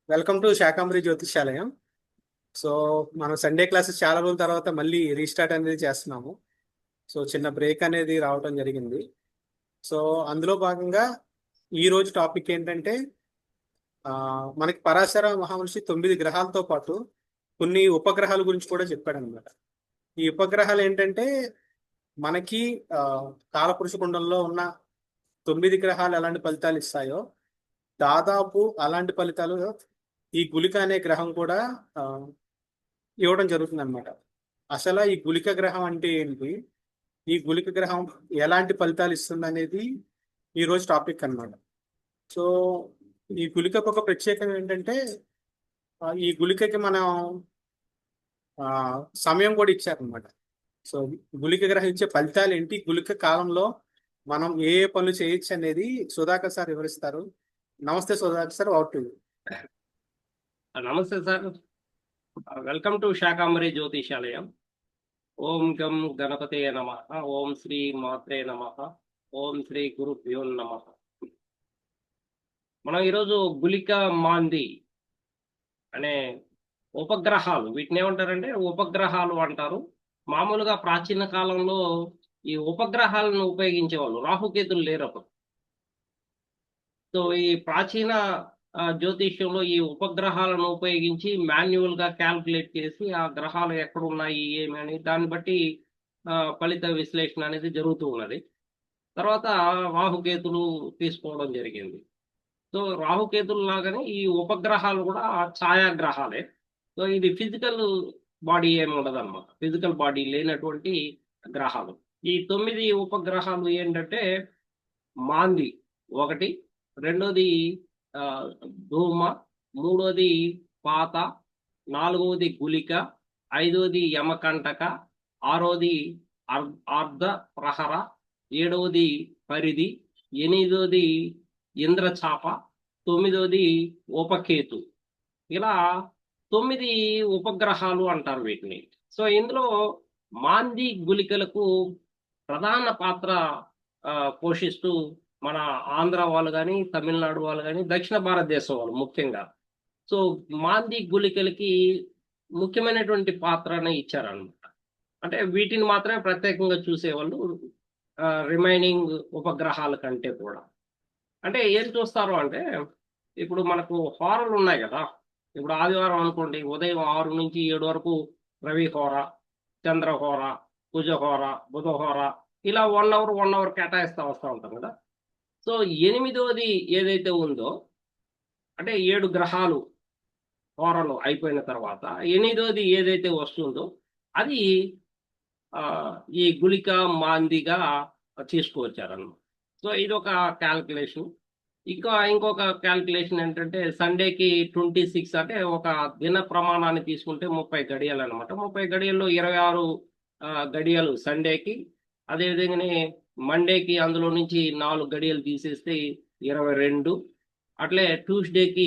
Welcome to Shakambari జ్యోతిష్యాలయం. So మనం Sunday classes చాలా రోజుల తర్వాత మళ్ళీ రీస్టార్ట్ అనేది చేస్తున్నాము. సో చిన్న బ్రేక్ అనేది రావడం జరిగింది. సో అందులో భాగంగా ఈ రోజు టాపిక్ ఏంటంటే ఆ, మనకి పరాశర మహామనిషి 9 గ్రహాలతో పాటు కొన్ని ఉపగ్రహాల గురించి కూడా చెప్పాడు అనమాట. ఈ ఉపగ్రహాలు ఏంటంటే మనకి ఆ, కాలపురుష కుండంలో ఉన్న 9 గ్రహాలు ఎలాంటి ఫలితాలు ఇస్తాయో దాదాపు అలాంటి ఫలితాలు ఈ గుళిక అనే గ్రహం కూడా ఆ, ఇవ్వడం జరుగుతుంది అనమాట. అసలు ఈ గుళిక గ్రహం అంటే ఏంటి, ఈ గుళిక గ్రహం ఎలాంటి ఫలితాలు ఇస్తుంది అనేది ఈ రోజు టాపిక్ అన్నమాట. సో ఈ గుళికకు ఒక ప్రత్యేకత ఏంటంటే ఈ గుళికకి మనం ఆ, సమయం కూడా ఇచ్చారనమాట. సో గుళిక గ్రహం ఇచ్చే ఫలితాలు ఏంటి, గుళిక కాలంలో మనం ఏ ఏ పనులు చేయొచ్చు అనేది సుధాకర్ సార్ వివరిస్తారు. నమస్తే సుధాకర్ సార్, అవుట్. నమస్తే సార్. వెల్కమ్ టు శాకాంబరి జ్యోతిషాలయం. ఓం గం గణపతే నమ. ఓం శ్రీ మాత్రే నమ. ఓం శ్రీ గురుభ్యో నమ. మనం ఈరోజు గుళిక మాంది అనే ఉపగ్రహాలు, వీటిని ఏమంటారంటే ఉపగ్రహాలు అంటారు. మామూలుగా ప్రాచీన కాలంలో ఈ ఉపగ్రహాలను ఉపయోగించేవాళ్ళు, రాహుకేతులు లేరప్పుడు. సో ఈ ప్రాచీన జ్యోతిష్యంలో ఈ ఉపగ్రహాలను ఉపయోగించి మాన్యువల్ గా క్యాల్కులేట్ చేసి ఆ గ్రహాలు ఎక్కడ ఉన్నాయి ఏమి అని దాన్ని బట్టి ఫలిత విశ్లేషణ అనేది జరుగుతూ ఉన్నది. తర్వాత రాహుకేతులు తీసుకోవడం జరిగింది. సో రాహుకేతులు లాగానే ఈ ఉపగ్రహాలు కూడా ఛాయాగ్రహాలే. సో ఇది ఫిజికల్ బాడీ ఏమి ఉండదు అనమాట, ఫిజికల్ బాడీ లేనటువంటి గ్రహాలు. ఈ 9 ఉపగ్రహాలు ఏంటంటే మాంది ఒకటి, రెండోది ఆ, ధూమ, మూడోది పాత, నాలుగవది గులిక, ఐదవది యమకంటక, ఆరోది అర్ధ ప్రహర, ఏడవది పరిధి, ఎనిమిదోది ఇంద్రచాప, తొమ్మిదోది ఉపకేతు. ఇలా 9 ఉపగ్రహాలు అంటారు వీటిని. సో ఇందులో మాంది గుళికలకు ప్రధాన పాత్ర పోషిస్తూ మన ఆంధ్ర వాళ్ళు కానీ, తమిళనాడు వాళ్ళు కానీ, దక్షిణ భారతదేశం వాళ్ళు ముఖ్యంగా. సో మాంది గుళికలకి ముఖ్యమైనటువంటి పాత్రని ఇచ్చారనమాట. అంటే వీటిని మాత్రమే ప్రత్యేకంగా చూసేవాళ్ళు రిమైనింగ్ ఉపగ్రహాల కంటే కూడా. అంటే ఏం చూస్తారు అంటే, ఇప్పుడు మనకు హోరలు ఉన్నాయి కదా. ఇప్పుడు ఆదివారం అనుకోండి, ఉదయం 6 నుంచి 7 వరకు రవిహోర, చంద్రహోర, కుజహోర, బుధహోర, ఇలా 1 అవర్ కేటాయిస్తూ వస్తూ ఉంటాం కదా. సో ఎనిమిదోది ఏదైతే ఉందో, అంటే 7 గ్రహాలు హోరలు అయిపోయిన తర్వాత ఎనిమిదోది ఏదైతే వస్తుందో అది ఆ, ఈ గుళిక మాందిగా తీసుకువచ్చారన్నమాట. సో ఇది ఒక క్యాల్కులేషన్. ఇంకొక క్యాల్కులేషన్ ఏంటంటే, సండేకి 26 అంటే ఒక దిన ప్రమాణాన్ని తీసుకుంటే 30 గడియలు అనమాట. 30 గడియల్లో 26 గడియలు సండేకి. అదేవిధంగానే మండేకి అందులో నుంచి 4 గడియలు తీసేస్తే 22. అట్లే ట్యూస్డేకి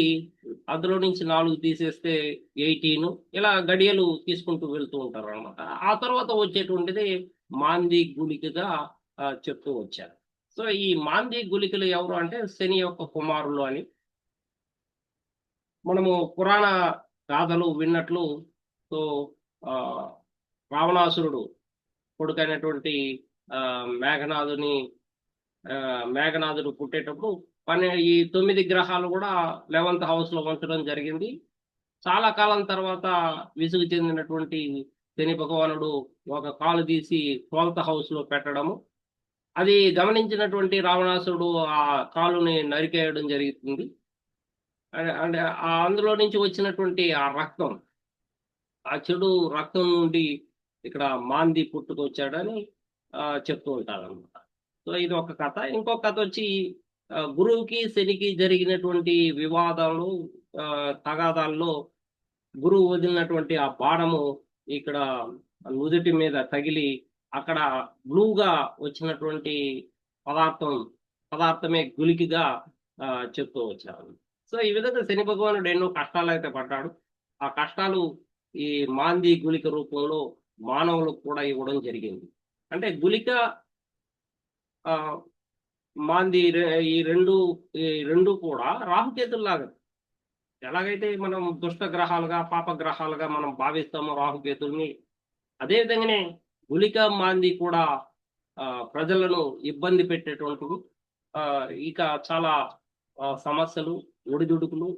అందులో నుంచి 4 తీసేస్తే 18. ఇలా గడియలు తీసుకుంటూ వెళ్తూ ఉంటారు అనమాట. ఆ తర్వాత వచ్చేటువంటిది మాంది గుళికగా చెప్తూ వచ్చారు. సో ఈ మాంది గుళికలు ఎవరు అంటే శని యొక్క కుమారులు అని మనము పురాణ గాథలు విన్నట్లు. సో ఆ, రావణాసురుడు కొడుకైనటువంటి ఆ, మేఘనాథుని మేఘనాథుడు పుట్టేటప్పుడు ఈ 9 గ్రహాలు కూడా 11th హౌస్ లో ఉంచడం జరిగింది. చాలా కాలం తర్వాత విసుగు చెందినటువంటి శని భగవానుడు ఒక కాలు తీసి 12th హౌస్ లో పెట్టడము, అది గమనించినటువంటి రావణాసురుడు ఆ కాలుని నరికేయడం జరుగుతుంది. అంటే అందులో నుంచి వచ్చినటువంటి ఆ రక్తం, ఆ చెడు రక్తం నుండి ఇక్కడ మాంది పుట్టుకొచ్చాడని చెప్తూ ఉంటారు అనమాట. సో ఇది ఒక కథ. ఇంకొక కథ వచ్చి గురువుకి శనికి జరిగినటువంటి వివాదాలు, తగాదాల్లో గురువు వదిలినటువంటి ఆ బాణము ఇక్కడ నుదుటి మీద తగిలి అక్కడ బ్లూగా వచ్చినటువంటి పదార్థం పదార్థమే గులికిగా చెప్తూ వచ్చారు. సో ఈ విధంగా శని భగవానుడు ఎన్నో కష్టాలు అయితే పడ్డాడు. ఆ కష్టాలు ఈ మాంది గులిక రూపంలో మానవులకు కూడా ఇవ్వడం జరిగింది. అంటే గులిక ఆ మాంది ఈ రెండు కూడా రాహుకేతుల్లాగా ఎలాగైతే మనం దుష్ట గ్రహాలుగా పాప గ్రహాలుగా మనం భావిస్తామో రాహుకేతుల్ని, అదే విధంగానే గుళిక మాంది కూడా ప్రజలను ఇబ్బంది పెట్టేటువంటివి. ఇక చాలా సమస్యలు, ఒడిదుడుకులు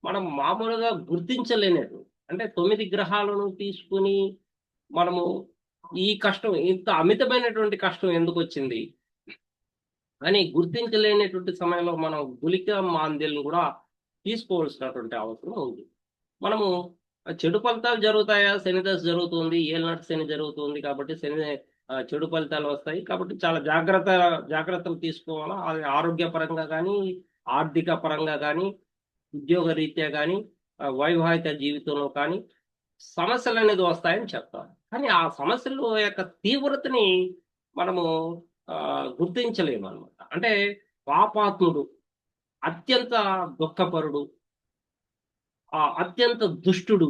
మనం మామూలుగా గుర్తించలేనివి. అంటే 9 గ్రహాలను తీసుకొని మనము ఈ కష్టం ఇంత అమితమైనటువంటి కష్టం ఎందుకొచ్చింది అని గుర్తించలేనటువంటి సమయంలో మనం గుళిక మాంద్యాలను కూడా తీసుకోవాల్సినటువంటి అవసరం ఉంది. మనము చెడు ఫలితాలు జరుగుతాయా? శని దశ జరుగుతుంది. ఏలినాటి శని జరుగుతుంది కాబట్టి చెడు ఫలితాలు వస్తాయి. కాబట్టి చాలా జాగ్రత్తలు తీసుకోవాలా. అది ఆరోగ్యపరంగా గానీ, ఆర్థిక పరంగా గానీ, ఉద్యోగ రీత్యా గానీ, వైవాహిక జీవితంలో కానీ సమస్యలనేది వస్తాయని చెప్తారు. కానీ ఆ సమస్యల యొక్క తీవ్రతని మనము గుర్తించలేమనమాట. అంటే పాపాత్ముడు, అత్యంత దుఃఖపరుడు, అత్యంత దుష్టుడు.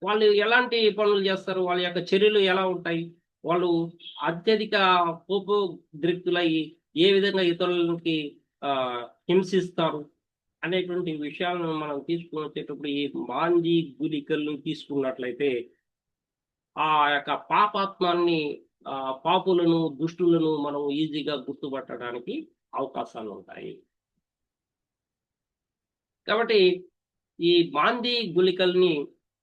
వాళ్ళు ఎలాంటి పనులు చేస్తారు? వాళ్ళ యొక్క చర్యలు ఎలా ఉంటాయి? వాళ్ళు అత్యధిక కోపోద్రిక్తులై ఏ విధంగా ఇతరులకి హింసిస్తారు అనేటువంటి విషయాలను మనం తీసుకొని వచ్చేటప్పుడు ఈ మాంది గుళికలను తీసుకున్నట్లయితే ఆ యొక్క పాపాత్మాన్ని పాపులను, దుష్టులను మనం ఈజీగా గుర్తుపట్టడానికి అవకాశాలు ఉంటాయి. కాబట్టి ఈ మాంది గుళికల్ని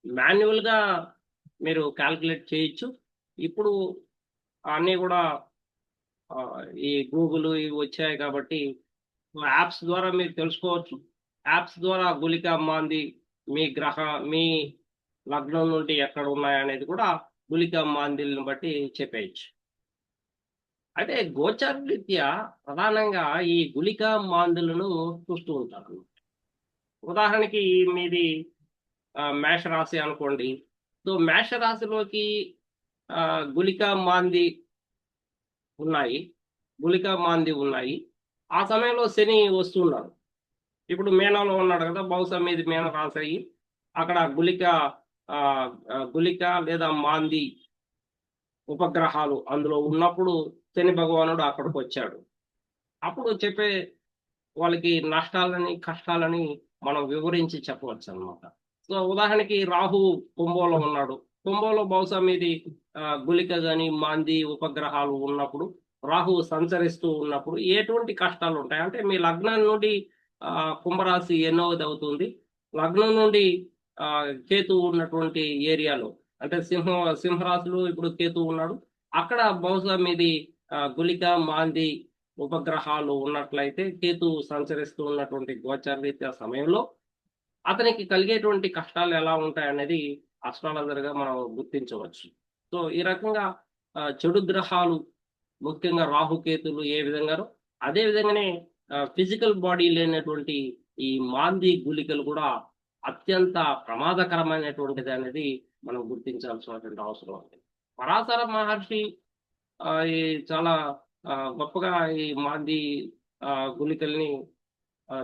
మాన్యువల్‌గా మీరు కాలిక్యులేట్ చేయొచ్చు. ఇప్పుడు అన్నీ కూడా ఈ గూగుల్ ఇవి వచ్చాయి కాబట్టి యాప్స్ ద్వారా మీరు తెలుసుకోవచ్చు. యాప్స్ ద్వారా గుళిక మాంది మీ లగ్నం నుండి ఎక్కడ ఉన్నాయనేది కూడా గుళిక మాందిలను బట్టి చెప్పేయచ్చు. అయితే గోచార రీత్యా ప్రధానంగా ఈ గుళిక మాందులను చూస్తూ ఉంటారు. ఉదాహరణకి మీది మేషరాశి అనుకోండి. సో మేషరాశిలోకి గుళిక మాంది ఉన్నాయి. గుళిక మాంది ఉన్నాయి. ఆ సమయంలో శని వస్తున్నాడు. ఇప్పుడు మీనంలో ఉన్నాడు కదా! బహుశా మీది మీన రాశి అయ్యి అక్కడ గుళిక లేదా మాంది ఉపగ్రహాలు అందులో ఉన్నప్పుడు శని భగవానుడు అక్కడికొచ్చాడు. అప్పుడు చెప్పే వాళ్ళకి నష్టాలని, కష్టాలని మనం వివరించి చెప్పవచ్చనమాట. సో, ఉదాహరణకి రాహువు కుంభంలో ఉన్నాడు. కుంభంలో బహుశా మీది గుళిక గాని, మాంది ఉపగ్రహాలు ఉన్నప్పుడు, రాహువు సంచరిస్తూ ఉన్నప్పుడు ఎటువంటి కష్టాలుంటాయి? అంటే మీ లగ్నం నుండి కుంభరాశి ఎన్నోదవుతుంది? లగ్నం నుండి కేతువు ఉన్నటువంటి ఏరియాలో అంటే సింహరాశిలో ఇప్పుడు కేతువు ఉన్నాడు. అక్కడ బహుశా మీది గుళిక, మాంది ఉపగ్రహాలు ఉన్నట్లయితే కేతువు సంచరిస్తూ ఉన్నటువంటి గోచరరీత్యా సమయంలో అతనికి కలిగేటువంటి కష్టాలు ఎలా ఉంటాయనేది అస్ట్రాలజర్‌గా మనం గుర్తించవచ్చు. సో, ఈ రకంగా చెడు గ్రహాలు ముఖ్యంగా రాహుకేతులు ఏ విధంగానో అదే విధంగానే ఫిజికల్ బాడీ లేనటువంటి ఈ మాంది గుళికలు కూడా అత్యంత ప్రమాదకరమైనటువంటిది అనేది మనం గుర్తించాల్సినటువంటి అవసరం ఉంది. పరాశర మహర్షి ఈ చాలా గొప్పగా ఈ మాంది గుళికల్ని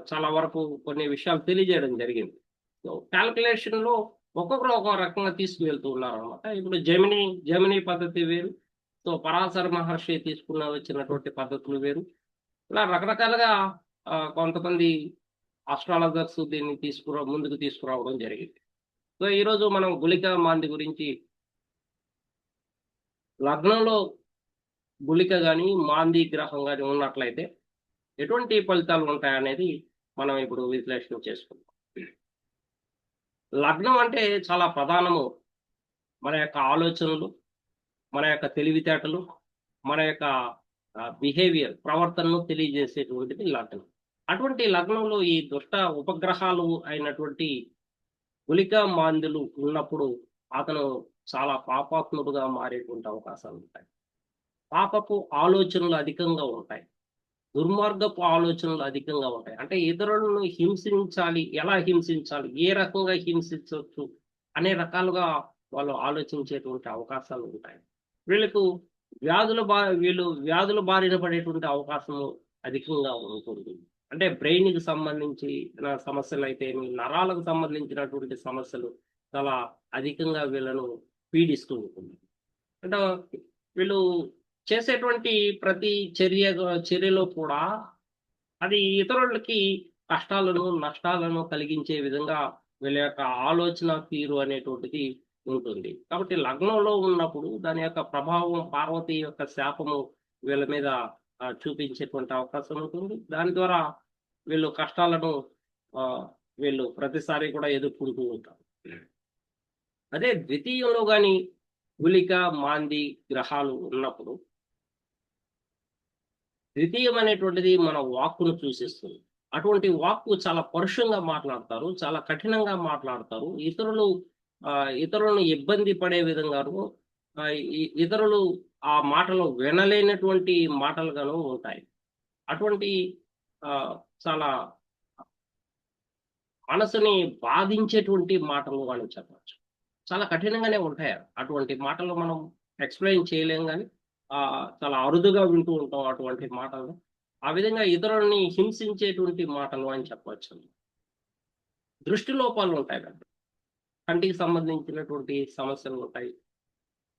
చాలా వరకు కొన్ని విషయాలు తెలియజేయడం జరిగింది. సో, కాలిక్యులేషన్‌లో ఒక్కొక్కరు ఒక్కో రకంగా తీసుకువెళ్తూ ఉన్నారనమాట. ఇప్పుడు జెమినీ పద్ధతి వేరు. సో, పరాశర మహర్షి వచ్చినటువంటి పద్ధతులు వేరు. ఇలా రకరకాలుగా కొంతమంది అస్ట్రాలజర్స్ దీన్ని ముందుకు తీసుకురావడం జరిగింది. సో, ఈరోజు మనం గుళిక మాంది గురించి లగ్నంలో గుళిక గాని, మాంది గ్రహం గాని ఉన్నట్లయితే ఎటువంటి ఫలితాలు ఉంటాయనేది మనం ఇప్పుడు విశ్లేషణ చేసుకుందాం. లగ్నం అంటే చాలా ప్రధానము. మన యొక్క ఆలోచనలు, మన యొక్క తెలివితేటలు, మన యొక్క బిహేవియర్ ప్రవర్తనను తెలియజేసేటువంటిది లగ్నం. అటువంటి లగ్నంలో ఈ దుష్ట ఉపగ్రహాలు అయినటువంటి గుళిక మాందులు ఉన్నప్పుడు అతను చాలా పాపాత్ముడుగా మారేటువంటి అవకాశాలు ఉంటాయి. పాపపు ఆలోచనలు అధికంగా ఉంటాయి. దుర్మార్గపు ఆలోచనలు అధికంగా ఉంటాయి. అంటే ఇతరులను హింసించాలి, ఎలా హింసించాలి, ఏ రకంగా హింసించొచ్చు అనే రకాలుగా వాళ్ళు ఆలోచించేటువంటి అవకాశాలు ఉంటాయి. వీళ్ళకు వీళ్ళు వ్యాధుల బారిన పడేటువంటి అవకాశము అధికంగా ఉంటుంది. అంటే బ్రెయిన్‌కి సంబంధించిన సమస్యలైతేమి, నరాలకు సంబంధించినటువంటి సమస్యలు చాలా అధికంగా వీళ్ళను పీడిస్తూ ఉంటుంది. అంటే వీళ్ళు చేసేటువంటి ప్రతి చర్యలో కూడా అది ఇతరులకి కష్టాలను నష్టాలను కలిగించే విధంగా వీళ్ళ యొక్క ఆలోచన తీరు అనేటువంటిది ఉంటుంది. కాబట్టి లగ్నంలో ఉన్నప్పుడు దాని యొక్క ప్రభావం పార్వతి యొక్క శాపము వీళ్ళ మీద చూపించేటువంటి అవకాశం ఉంటుంది. దాని ద్వారా వీళ్ళు కష్టాలను ఆ, వీళ్ళు ప్రతిసారి కూడా ఎదుర్కొంటూ ఉంటారు. అదే ద్వితీయంలో గాని గులిక మాంది గ్రహాలు ఉన్నప్పుడు ద్వితీయం అనేటువంటిది మన వాక్కును సూచిస్తుంది. అటువంటి వాక్కు చాలా పరుషంగా మాట్లాడతారు, చాలా కఠినంగా మాట్లాడతారు. ఇతరులను ఇబ్బంది పడే విధంగాను, ఇతరులు ఆ మాటలు వినలేనటువంటి మాటలుగాను ఉంటాయి. అటువంటి ఆ, చాలా మనసుని బాధించేటువంటి మాటలు అని చెప్పచ్చు. చాలా కఠినంగానే ఉంటాయి. అటువంటి మాటలు మనం ఎక్స్ప్లెయిన్ చేయలేం కానీ చాలా అరుదుగా వింటూ ఉంటాం అటువంటి మాటలు. ఆ విధంగా ఇతరులని హింసించేటువంటి మాటలు అని చెప్పవచ్చు. దృష్టి లోపాలు ఉంటాయి కదా, కంటికి సంబంధించినటువంటి సమస్యలు ఉంటాయి.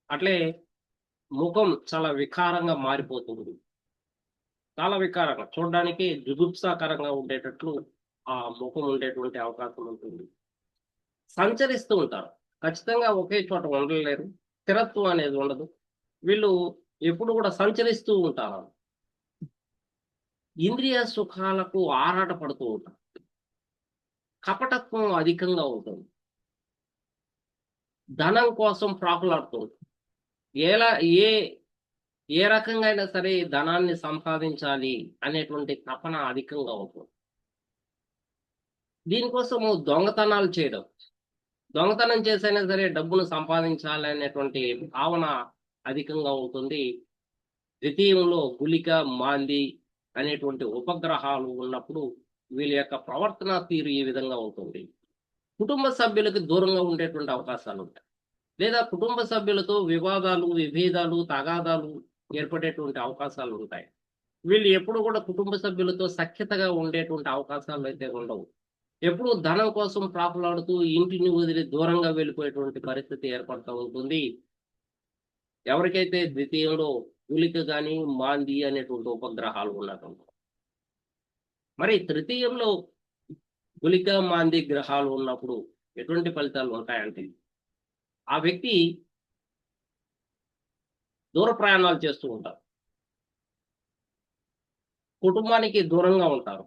అట్లే ముఖం చాలా వికారంగా మారిపోతుంది. చాలా వికారంగా చూడడానికి జుగుప్సాకరంగా ఉండేటట్లు ఆ ముఖం ఉండేటువంటి అవకాశం ఉంటుంది. సంచరిస్తూ ఉంటారు, ఖచ్చితంగా ఒకే చోట ఉండలేరు, స్థిరత్వం అనేది ఉండదు. వీళ్ళు ఎప్పుడు కూడా సంచరిస్తూ ఉంటారు. ఇంద్రియ సుఖాలకు ఆరాట పడుతూ ఉంటారు. కపటత్వం అధికంగా ఉంటుంది. ధనం కోసం ప్రాకులాడుతూ ఉంటారు. ఎలా ఏ ఏ రకంగా అయినా సరే ధనాన్ని సంపాదించాలి అనేటువంటి తపన అధికంగా ఉంటుంది. దీనికోసము దొంగతనాలు చేయడం, దొంగతనం చేసైనా సరే డబ్బును సంపాదించాలి అనేటువంటి భావన అధికంగా ఉంటుంది. ద్వితీయంలో గులిక మాంది అనేటువంటి ఉపగ్రహాలు ఉన్నప్పుడు వీళ్ళ యొక్క ప్రవర్తన తీరు ఈ విధంగా ఉంటుంది. కుటుంబ సభ్యులకు దూరంగా ఉండేటువంటి అవకాశాలు ఉంటాయి, లేదా కుటుంబ సభ్యులతో వివాదాలు, విభేదాలు, తగాదాలు ఏర్పడేటువంటి అవకాశాలు ఉంటాయి. వీళ్ళు ఎప్పుడు కూడా కుటుంబ సభ్యులతో సఖ్యతగా ఉండేటువంటి అవకాశాలు అయితే ఉండవు. ఎప్పుడు ధనం కోసం ప్రాకులాడుతూ ఇంటిని వదిలి దూరంగా వెళ్ళిపోయేటువంటి పరిస్థితి ఏర్పడుతూ ఉంటుంది ఎవరికైతే ద్వితీయంలో గులిక కానీ మాంది అనేటువంటి ఉపగ్రహాలు ఉన్నటువంటి. మరి తృతీయంలో గులిక మాంది గ్రహాలు ఉన్నప్పుడు ఎటువంటి ఫలితాలు ఉంటాయంటే, ఆ వ్యక్తి దూర ప్రయాణాలు చేస్తూ ఉంటారు, కుటుంబానికి దూరంగా ఉంటారు,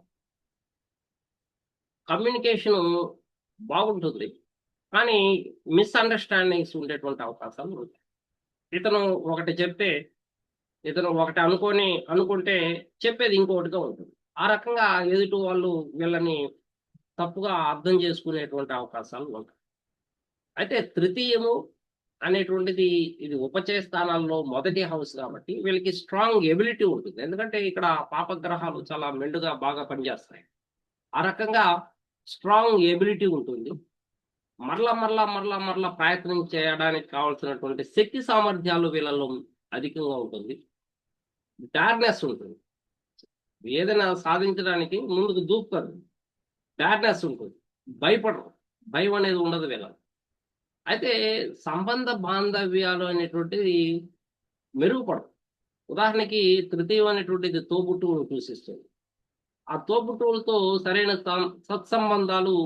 కమ్యూనికేషన్ బాగుంటుంది, కానీ మిస్అండర్స్టాండింగ్స్ ఉండేటువంటి అవకాశాలు ఉంటాయి. ఇతను ఒకటి చెప్తే ఇతను ఒకటి అనుకుంటే చెప్పేది ఇంకొకటిగా ఉంటుంది. ఆ రకంగా ఎదుటి వాళ్ళు వీళ్ళని తప్పుగా అర్థం చేసుకునేటువంటి అవకాశాలు ఉంటాయి. అయితే తృతీయము అనేటువంటిది ఇది ఉపచయ స్థానాల్లో మొదటి హౌస్ కాబట్టి వీళ్ళకి స్ట్రాంగ్ ఎబిలిటీ ఉంటుంది. ఎందుకంటే ఇక్కడ పాపగ్రహాలు చాలా మెండుగా బాగా పనిచేస్తాయి. ఆ రకంగా స్ట్రాంగ్ ఎబిలిటీ ఉంటుంది. మరలా ప్రయత్నం చేయడానికి కావాల్సినటువంటి శక్తి సామర్థ్యాలు వీళ్ళలో అధికంగా ఉంటుంది. డార్నెస్ ఉంటుంది, ఏదైనా సాధించడానికి ముందుకు దూకుతారు. డార్నెస్ ఉంటుంది, భయపడరు, భయం అనేది ఉండదు వీళ్ళకి. అయితే సంబంధ బాంధవ్యాలు అనేటువంటిది మెరుగుపడదు. ఉదాహరణకి తృతీయం అనేటువంటిది తోబుట్టువులను సూచిస్తుంది. ఆ తోబుట్టువులతో సరైన సత్సంబంధాలు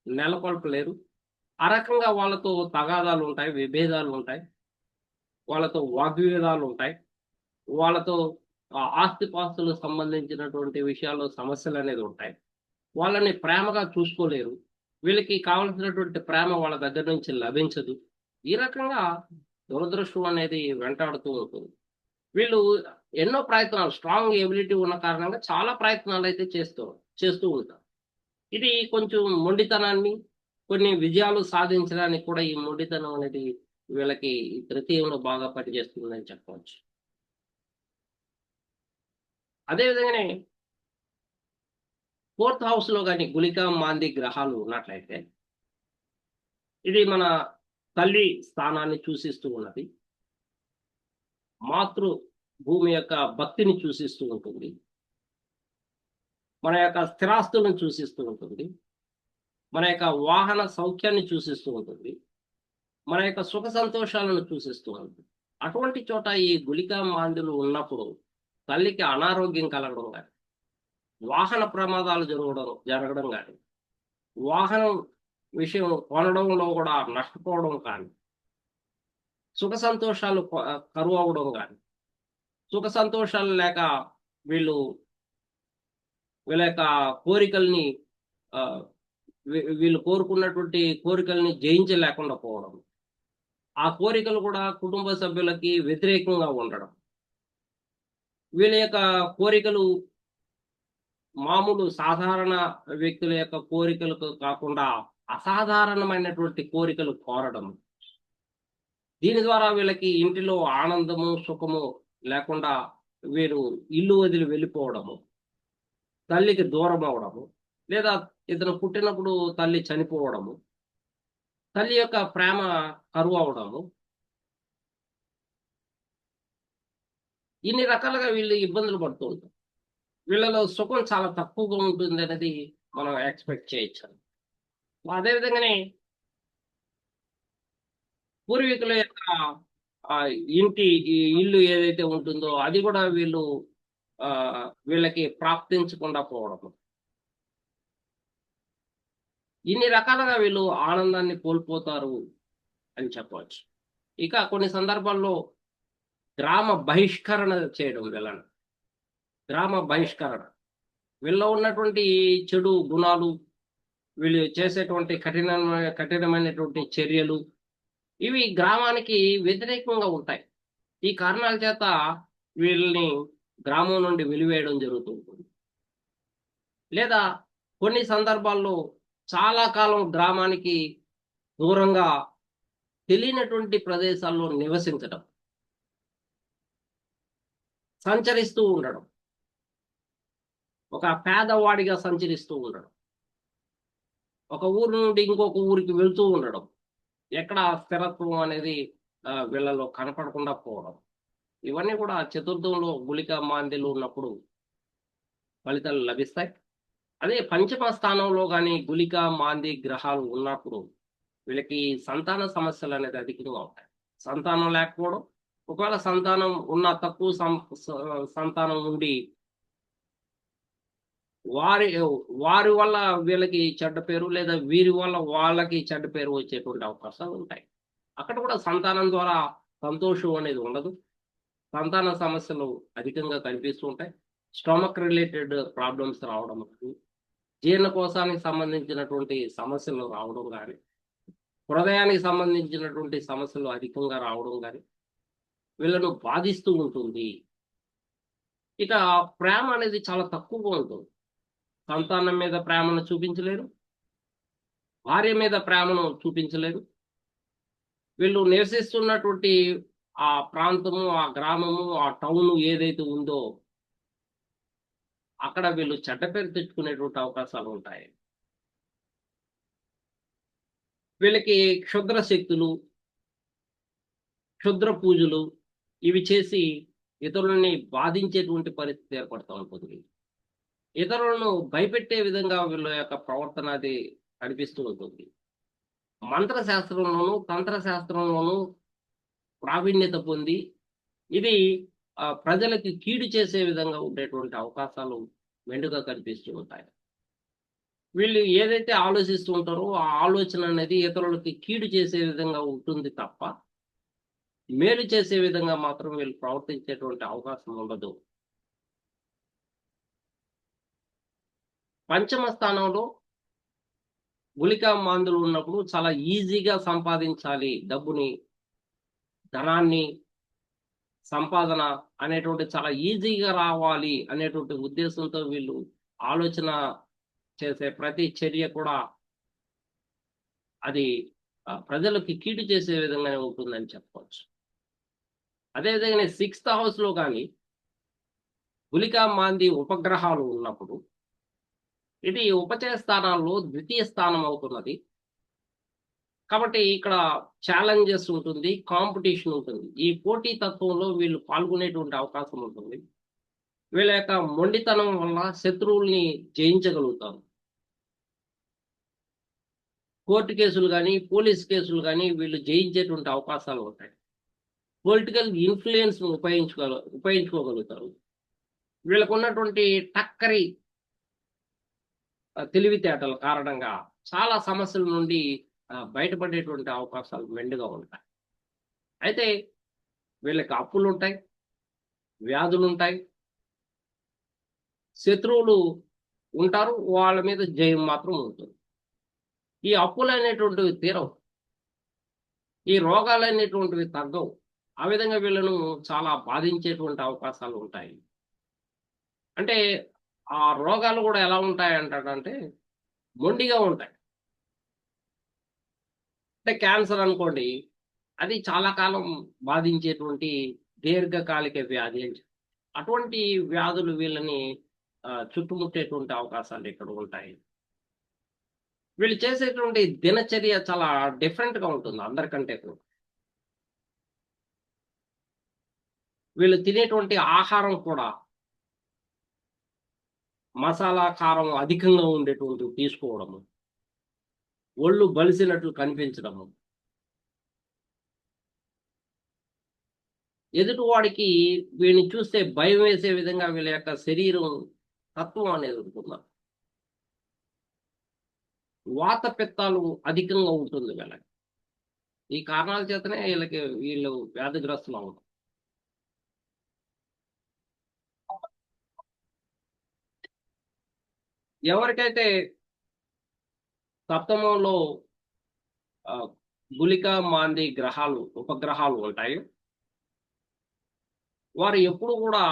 నెలకొల్పలేరు. ఆ రకంగా వాళ్ళతో తగాదాలు ఉంటాయి, విభేదాలు ఉంటాయి, వాళ్ళతో వాగ్వివాదాలు ఉంటాయి, వాళ్ళతో ఆస్తిపాస్తులకు సంబంధించినటువంటి విషయాల్లో సమస్యలు అనేది ఉంటాయి. వాళ్ళని ప్రేమగా చూసుకోలేరు. వీళ్ళకి కావాల్సినటువంటి ప్రేమ వాళ్ళ దగ్గర నుంచి లభించదు. ఈ రకంగా దురదృష్టం అనేది వెంటాడుతూ ఉంటుంది. వీళ్ళు ఎన్నో ప్రయత్నాలు, స్ట్రాంగ్ ఎబిలిటీ ఉన్న కారణంగా చాలా ప్రయత్నాలు అయితే చేస్తూ ఉంటారు. ఇది కొంచెం మొండితనాన్ని, కొన్ని విజయాలు సాధించడానికి కూడా ఈ మొండితనం అనేది వీళ్ళకి ఈ తృతీయంలో బాగా పనిచేస్తుందని చెప్పవచ్చు. అదేవిధంగానే ఫోర్త్ హౌస్ లో కానీ గులిక మాంది గ్రహాలు ఉన్నట్లయితే ఇది మన తల్లి స్థానాన్ని సూచిస్తూ ఉన్నది, మాతృ భూమి యొక్క భక్తిని సూచిస్తూ ఉంటుంది, మన యొక్క స్థిరాస్తులను సూచిస్తూ ఉంటుంది, మన యొక్క వాహన సౌఖ్యాన్ని సూచిస్తూ ఉంటుంది, మన యొక్క సుఖ సంతోషాలను సూచిస్తూ ఉంటుంది. అటువంటి చోట ఈ గులిక మాందులు ఉన్నప్పుడు తల్లికి అనారోగ్యం కలగడం కానీ, వాహన ప్రమాదాలు జరగడం కానీ, వాహనం విషయం కొనడంలో కూడా నష్టపోవడం కానీ, సుఖ సంతోషాలు కరువు అవ్వడం కానీ, సుఖ సంతోషాలు లేక వీళ్ళు వీళ్ళ యొక్క కోరికల్ని ఆ, వీళ్ళు కోరుకున్నటువంటి కోరికల్ని జయించలేకుండా పోవడం, ఆ కోరికలు కూడా కుటుంబ సభ్యులకి వ్యతిరేకంగా ఉండడం, వీళ్ళ యొక్క కోరికలు మామూలు సాధారణ వ్యక్తుల యొక్క కోరికలకు కాకుండా అసాధారణమైనటువంటి కోరికలు కోరడం, దీని ద్వారా వీళ్ళకి ఇంటిలో ఆనందము సుఖము లేకుండా వీరు ఇల్లు వదిలి వెళ్ళిపోవడము, తల్లికి దూరం అవడము, లేదా ఇతను పుట్టినప్పుడు తల్లి చనిపోవడము, తల్లి యొక్క ప్రేమ కరువు అవడము, ఇన్ని రకాలుగా వీళ్ళు ఇబ్బందులు పడుతూ ఉంటారు. వీళ్ళలో సుఖం చాలా తక్కువగా ఉంటుంది అనేది మనం ఎక్స్పెక్ట్ చేయొచ్చు. అదేవిధంగానే పూర్వీకుల యొక్క ఆ, ఈ ఇల్లు ఏదైతే ఉంటుందో అది కూడా ఆ వీళ్ళకి ప్రాప్తించకుండా పోవడం, ఇన్ని రకాలుగా వీళ్ళు ఆనందాన్ని కోల్పోతారు అని చెప్పవచ్చు. ఇక కొన్ని సందర్భాల్లో గ్రామ బహిష్కరణ చేయడం వీళ్ళని, గ్రామ బహిష్కరణ, వీళ్ళలో ఉన్నటువంటి చెడు గుణాలు, వీళ్ళు చేసేటువంటి కఠినమైనటువంటి చర్యలు ఇవి గ్రామానికి వ్యతిరేకంగా ఉంటాయి. ఈ కారణాల చేత వీళ్ళని గ్రామం నుండి వెలివేయడం జరుగుతూ ఉంటుంది. లేదా కొన్ని సందర్భాల్లో చాలా కాలం గ్రామానికి దూరంగా తెలియనటువంటి ప్రదేశాల్లో నివసించడం, సంచరిస్తూ ఉండడం, ఒక పేదవాడిగా సంచరిస్తూ ఉండడం, ఒక ఊరు నుండి ఇంకొక ఊరికి వెళ్తూ ఉండడం, ఎక్కడ స్థిరత్వం అనేది వీళ్ళలో కనపడకుండా పోవడం, ఇవన్నీ కూడా చతుర్థంలో గుళిక మాంద్యాలు ఉన్నప్పుడు ఫలితాలు లభిస్తాయి. అదే పంచమ స్థానంలో కానీ గుళిక మాంది గ్రహాలు ఉన్నప్పుడు వీళ్ళకి సంతాన సమస్యలు అనేది అధికంగా ఉంటాయి. సంతానం లేకపోవడం, ఒకవేళ సంతానం ఉన్న తక్కువ సంతానం ఉండి వారి వల్ల వీళ్ళకి చెడ్డ పేరు, లేదా వీరి వల్ల వాళ్ళకి చెడ్డ పేరు వచ్చేటువంటి అవకాశాలు ఉంటాయి. అక్కడ కూడా సంతానం ద్వారా సంతోషం అనేది ఉండదు, సంతాన సమస్యలు అధికంగా కనిపిస్తూ ఉంటాయి. స్టమక్ రిలేటెడ్ ప్రాబ్లమ్స్ రావడం కానీ, జీర్ణకోశానికి సంబంధించినటువంటి సమస్యలు రావడం కానీ, హృదయానికి సంబంధించినటువంటి సమస్యలు అధికంగా రావడం కానీ వీళ్ళను బాధిస్తూ ఉంటుంది. ఇక ప్రేమ అనేది చాలా తక్కువగా ఉంటుంది. సంతానం మీద ప్రేమను చూపించలేరు, భార్య మీద ప్రేమను చూపించలేరు. వీళ్ళు నివసిస్తున్నటువంటి ఆ ప్రాంతము, ఆ గ్రామము, ఆ టౌన్ ఏదైతే ఉందో అక్కడ వీళ్ళు చెడ్డ పేరు తెచ్చుకునేటువంటి అవకాశాలు ఉంటాయి. వీళ్ళకి క్షుద్ర శక్తులు, క్షుద్ర పూజలు ఇవి చేసి ఇతరులని బాధించేటువంటి పరిస్థితి ఏర్పడుతూ ఉంటుంది. ఇతరులను భయపెట్టే విధంగా వీళ్ళ యొక్క ప్రవర్తన అది కనిపిస్తూ ఉంటుంది. మంత్రశాస్త్రంలోను తంత్రశాస్త్రంలోను ప్రావీణ్యత పొంది ఇది ప్రజలకి కీడు చేసే విధంగా ఉండేటువంటి అవకాశాలు మెండుగా కనిపిస్తూ ఉంటాయి. వీళ్ళు ఏదైతే ఆలోచిస్తూ ఉంటారో ఆ ఆలోచన అనేది ఇతరులకి కీడు చేసే విధంగా ఉంటుంది తప్ప మేలు చేసే విధంగా మాత్రం వీళ్ళు ప్రవర్తించేటువంటి అవకాశం ఉండదు. పంచమ స్థానంలో గుళికా మాందులు ఉన్నప్పుడు చాలా ఈజీగా సంపాదించాలి డబ్బుని, ధనాన్ని, సంపాదన అనేటువంటి చాలా ఈజీగా రావాలి అనేటువంటి ఉద్దేశంతో వీళ్ళు ఆలోచన చేసే ప్రతి చర్య కూడా అది ప్రజలకి కీడు చేసే విధంగానే ఉంటుందని చెప్పవచ్చు. అదేవిధంగా 6th హౌస్ లో కానీ గుళికా మాంది ఉపగ్రహాలు ఉన్నప్పుడు ఇది ఉపచయ స్థానాల్లో ద్వితీయ స్థానం అవుతున్నది. కాబట్టి ఇక్కడ ఛాలెంజెస్ ఉంటుంది, కాంపిటీషన్ ఉంటుంది. ఈ పోటీ తత్వంలో వీళ్ళు పాల్గొనేటువంటి అవకాశం ఉంటుంది. వీళ్ళ యొక్క మొండితనం వల్ల శత్రువుల్ని జయించగలుగుతారు. కోర్టు కేసులు కానీ, పోలీస్ కేసులు కానీ వీళ్ళు జయించేటువంటి అవకాశాలు ఉంటాయి. పొలిటికల్ ఇన్ఫ్లుయెన్స్ ఉపయోగించుకోగలుగుతారు. వీళ్ళకు ఉన్నటువంటి టక్కరి తెలివితేటల కారణంగా చాలా సమస్యల నుండి బయటపడేటువంటి అవకాశాలు మెండుగా ఉంటాయి. అయితే వీళ్ళకి అప్పులుంటాయి, వ్యాధులుంటాయి, శత్రువులు ఉంటారు. వాళ్ళ మీద జయం మాత్రం ఉంటుంది. ఈ అప్పులనేటువంటివి తీరవు. ఈ రోగాలనేటువంటివి తగ్గవు. ఆ విధంగా వీళ్ళను చాలా బాధించేటువంటి అవకాశాలు ఉంటాయి. అంటే ఆ రోగాలు గూడా ఎలా ఉంటాయంటాడంటే మొండిగా ఉంటాయి. అంటే క్యాన్సర్ అనుకోండి, అది చాలా కాలం బాధించేటువంటి దీర్ఘకాలిక వ్యాధి అని అటువంటి వ్యాధులు వీళ్ళని చుట్టుముట్టేటువంటి అవకాశాలు ఇక్కడ ఉంటాయి. వీళ్ళు చేసేటువంటి దినచర్య చాలా డిఫరెంట్‌గా ఉంటుంది అందరికంటే కూడా. వీళ్ళు తినేటువంటి ఆహారం కూడా మసాలా, కారం అధికంగా ఉండేటువంటివి తీసుకోవడము, ఒళ్ళు బలిసినట్లు కనిపించడము, ఎదుటివాడికి వీడిని చూస్తే భయం వేసే విధంగా వీళ్ళ యొక్క శరీరం తత్వం అనేది ఉంటుంది. వాత పిత్తాలు అధికంగా ఉంటుంది వీళ్ళకి. ఈ కారణాల చేతనే వీళ్ళు వ్యాధిగ్రస్తులు అవుతారు. ఎవరికైతే సప్తమంలో గుళిక, మాంది గ్రహాలు, ఉపగ్రహాలు ఉంటాయో వారు ఎప్పుడు కూడా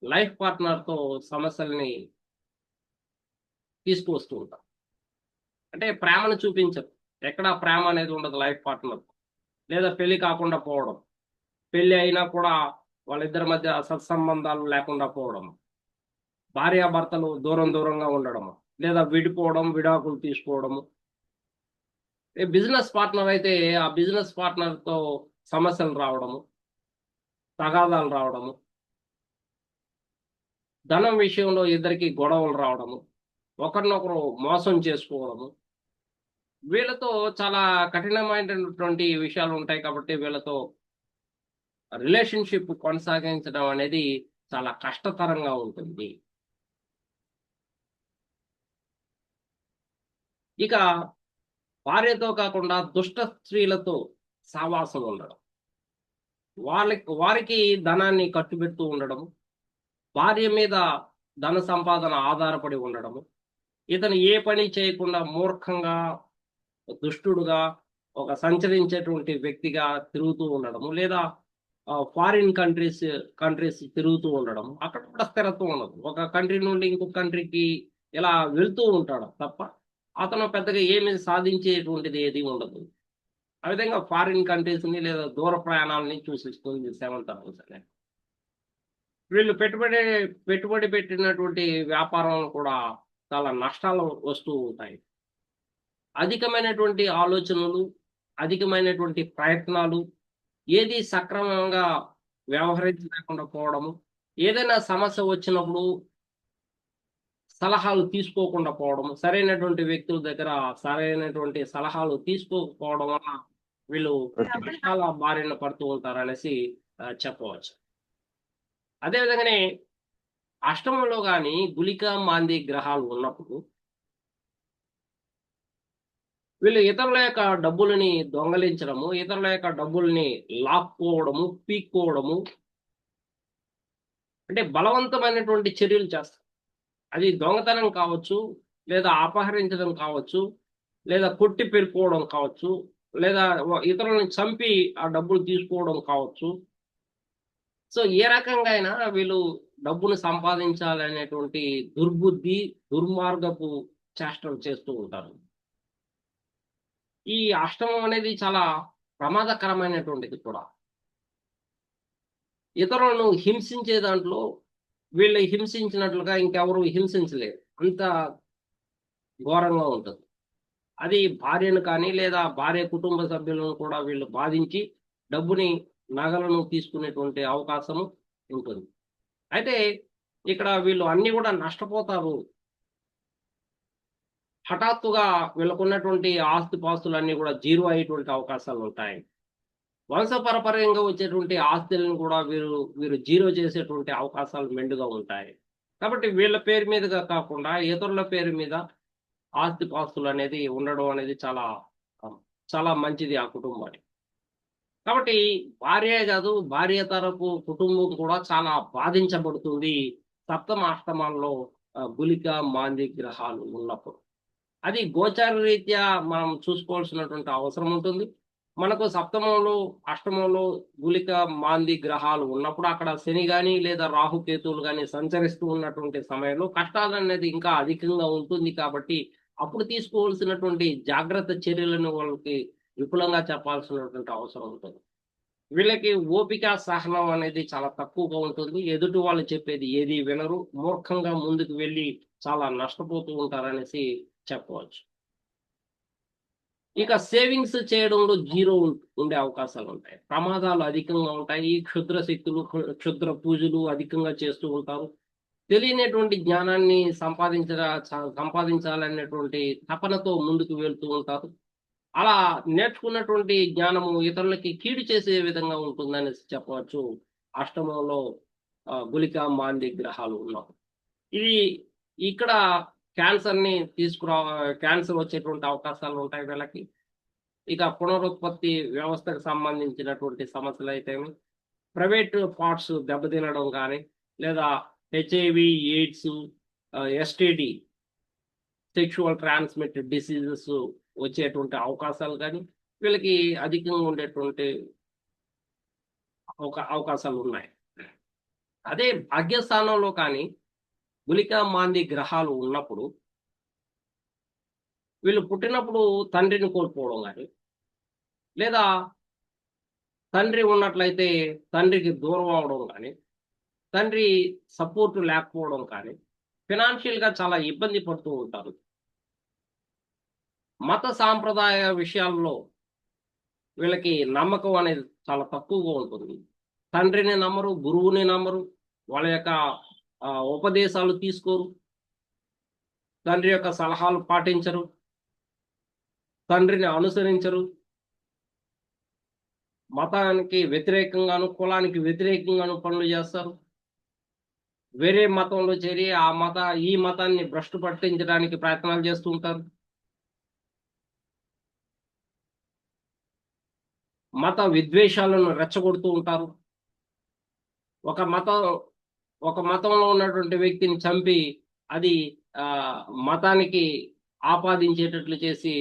లైఫ్ పార్ట్నర్‌తో సమస్యల్ని తీసుకువస్తూ ఉంటారు. అంటే ప్రేమను చూపించరు. ఎక్కడ ప్రేమ అనేది ఉండదు లైఫ్ పార్ట్నర్. లేదా పెళ్లి కాకుండా పోవడం. పెళ్లి అయినా కూడా వాళ్ళిద్దరి మధ్య సత్సంబంధాలు లేకుండా పోవడం. భార్యాభర్తలు దూరం దూరంగా ఉండడము. లేదా విడిపోవడం, విడాకులు తీసుకోవడము. బిజినెస్ పార్ట్నర్ అయితే ఆ బిజినెస్ పార్ట్నర్‌తో సమస్యలు రావడము, తగాదాలు రావడము, ధనం విషయంలో ఇద్దరికి గొడవలు రావడము, ఒకరినొకరు మోసం చేసుకోవడము. వీళ్ళతో చాలా కఠినమైనటువంటి విషయాలు ఉంటాయి కాబట్టి వీళ్ళతో రిలేషన్‌షిప్ కొనసాగించడం అనేది చాలా కష్టతరంగా ఉంటుంది. ఇక భార్యతో కాకుండా దుష్ట స్త్రీలతో సావాసం ఉండడం. వారికి ధనాన్ని ఖర్చుపెడుతూ ఉండడం. భార్య మీద ధన సంపాదన ఆధారపడి ఉండడము. ఇతను ఏ పని చేయకుండా మూర్ఖంగా, దుష్టుడుగా, ఒక సంచరించేటువంటి వ్యక్తిగా తిరుగుతూ ఉండడము. లేదా ఫారిన్ కంట్రీస్ తిరుగుతూ ఉండడం. అక్కడ కూడా స్థిరత్వం ఉండదు. ఒక కంట్రీ నుండి ఇంకొక కంట్రీకి ఇలా వెళ్తూ ఉంటాడు తప్ప, అతను పెద్దగా ఏమి సాధించేటువంటిది ఏది ఉండదు. ఆ విధంగా ఫారిన్ కంట్రీస్‌ని లేదా దూర ప్రయాణాలని చూసిస్తుంది సెవెంత్ హౌస్ అనేది. వీళ్ళు పెట్టుబడి పెట్టినటువంటి వ్యాపారంలో కూడా చాలా నష్టాలు వస్తూ ఉంటాయి. అధికమైనటువంటి ఆలోచనలు, అధికమైనటువంటి ప్రయత్నాలు, ఏది సక్రమంగా వ్యవహరించలేకుండా పోవడము, ఏదైనా సమస్య వచ్చినప్పుడు సలహాలు తీసుకోకుండా పోవడం, సరైనటువంటి వ్యక్తుల దగ్గర సరైనటువంటి సలహాలు తీసుకోకపోవడం వల్ల వీళ్ళు నష్టాల బారిన పడుతూ ఉంటారనేసి చెప్పవచ్చు. అదే విధంగానే అష్టమంలో గాని గుళిక, మాంది గ్రహాలు ఉన్నప్పుడు వీళ్ళు ఇతరుల యొక్క డబ్బులని దొంగలించడము, ఇతరుల యొక్క డబ్బుల్ని లాక్కోవడము, పీక్కోవడము, అంటే బలవంతమైనటువంటి చర్యలు చేస్తారు. అది దొంగతనం కావచ్చు, లేదా అపహరించడం కావచ్చు, లేదా కొట్టి పెరుక్కోవడం కావచ్చు, లేదా ఇతరులను చంపి ఆ డబ్బులు తీసుకోవడం కావచ్చు. సో, ఏ రకంగా అయినా వీళ్ళు డబ్బును సంపాదించాలనేటువంటి దుర్బుద్ధి, దుర్మార్గపు చేష్టలు చేస్తూ ఉంటారు. ఈ అష్టమం అనేది చాలా ప్రమాదకరమైనటువంటిది కూడా. ఇతరులను హింసించే దాంట్లో వీళ్ళు హింసించినట్లుగా ఇంకెవరు హింసించలేరు. అంత ఘోరంగా ఉంటుంది. అది భార్యను కానీ, లేదా భార్య కుటుంబ సభ్యులను కూడా వీళ్ళు బాధించి డబ్బుని, నగలను తీసుకునేటువంటి అవకాశము ఉంటుంది. అయితే ఇక్కడ వీళ్ళు అన్నీ కూడా నష్టపోతారు. హఠాత్తుగా వీళ్ళకున్నటువంటి ఆస్తిపాస్తులన్నీ కూడా జీరో అయ్యేటువంటి అవకాశాలుంటాయి. వంశపారంపర్యంగా వచ్చేటువంటి ఆస్తులను కూడా వీరు జీరో చేసేటువంటి అవకాశాలు మెండుగా ఉంటాయి. కాబట్టి వీళ్ళ పేరు మీదుగా కాకుండా ఇతరుల పేరు మీద ఆస్తిపాస్తులు అనేది ఉండడం అనేది చాలా మంచిది ఆ కుటుంబానికి. కాబట్టి భార్యే కాదు, భార్య తరపు కుటుంబం కూడా చాలా బాధించబడుతుంది సప్తమ అష్టమాల్లో గుళిక మాంది గ్రహాలు ఉన్నప్పుడు. అది గోచార రీత్యా మనం చూసుకోవాల్సినటువంటి అవసరం ఉంటుంది. మనకు సప్తమంలో, అష్టమంలో గుళిక మాంది గ్రహాలు ఉన్నప్పుడు అక్కడ శని గాని లేదా రాహుకేతువులు గాని సంచరిస్తూ ఉన్నటువంటి సమయంలో కష్టాలనేది ఇంకా అధికంగా ఉంటుంది కాబట్టి అప్పుడు తీసుకోవాల్సినటువంటి జాగ్రత్త చర్యలను వాళ్ళకి విపులంగా చెప్పాల్సినటువంటి అవసరం ఉంటుంది. వీళ్ళకి ఓపిక, సహనం అనేది చాలా తక్కువగా ఉంటుంది. ఎదుటి వాళ్ళు చెప్పేది ఏది వినరు. మూర్ఖంగా ముందుకు వెళ్లి చాలా నష్టపోతూ ఉంటారనేసి చెప్పవచ్చు. ఇక సేవింగ్స్ చేయడంలో జీరో ఉండే అవకాశాలుంటాయి. ప్రమాదాలు అధికంగా ఉంటాయి. క్షుద్ర శక్తులు, క్షుద్ర పూజలు అధికంగా చేస్తూ ఉంటారు. తెలియనటువంటి జ్ఞానాన్ని సంపాదించాలనేటువంటి తపనతో ముందుకు వెళ్తూ ఉంటారు. అలా నేర్చుకున్నటువంటి జ్ఞానము ఇతరులకి కీడు చేసే విధంగా ఉంటుందనేసి చెప్పవచ్చు. అష్టమంలో గుళిక మాంది గ్రహాలు ఉన్నప్పుడు. ఇది ఇక్కడ క్యాన్సర్ వచ్చేటువంటి అవకాశాలు ఉంటాయి వీళ్ళకి. ఇక పునరుత్పత్తి వ్యవస్థకు సంబంధించినటువంటి సమస్యలైతేమి, ప్రైవేట్ పార్ట్స్ దెబ్బతినడం కానీ, లేదా HIV, AIDS, STD, sexual transmitted diseases వచ్చేటువంటి అవకాశాలు కానీ వీళ్ళకి అధికంగా ఉండేటువంటి అవకాశాలు ఉన్నాయి. అదే భాగ్యస్థానంలో కానీ గుళిక మాంది గ్రహాలు ఉన్నప్పుడు వీళ్ళు పుట్టినప్పుడు తండ్రిని కోల్పోవడం కానీ, లేదా తండ్రి ఉన్నట్లయితే తండ్రికి దూరం అవడం కానీ, తండ్రి సపోర్ట్ లేకపోవడం కానీ, ఫినాన్షియల్గా చాలా ఇబ్బంది పడుతూ ఉంటారు. మత సాంప్రదాయ విషయాల్లో వీళ్ళకి నమ్మకం అనేది చాలా తక్కువగా ఉంటుంది. తండ్రిని నమ్మరు, గురువుని నమ్మరు, వాళ్ళ యొక్క ఉపదేశాలు తీసుకోరు, తండ్రి యొక్క సలహాలు పాటించరు, తండ్రిని అనుసరించరు. మతానికి వ్యతిరేకంగాను, కులానికి వ్యతిరేకంగాను పనులు చేస్తారు. వేరే మతంలో చేరి ఈ మతాన్ని భ్రష్టు పట్టించడానికి ప్రయత్నాలు చేస్తూ ఉంటారు. మత విద్వేషాలను రెచ్చగొడుతూ ఉంటారు. ఒక మతంలో ఉన్నటువంటి వ్యక్తిని చంపి అది మతానికి ఆపాదించేటట్లు చేసి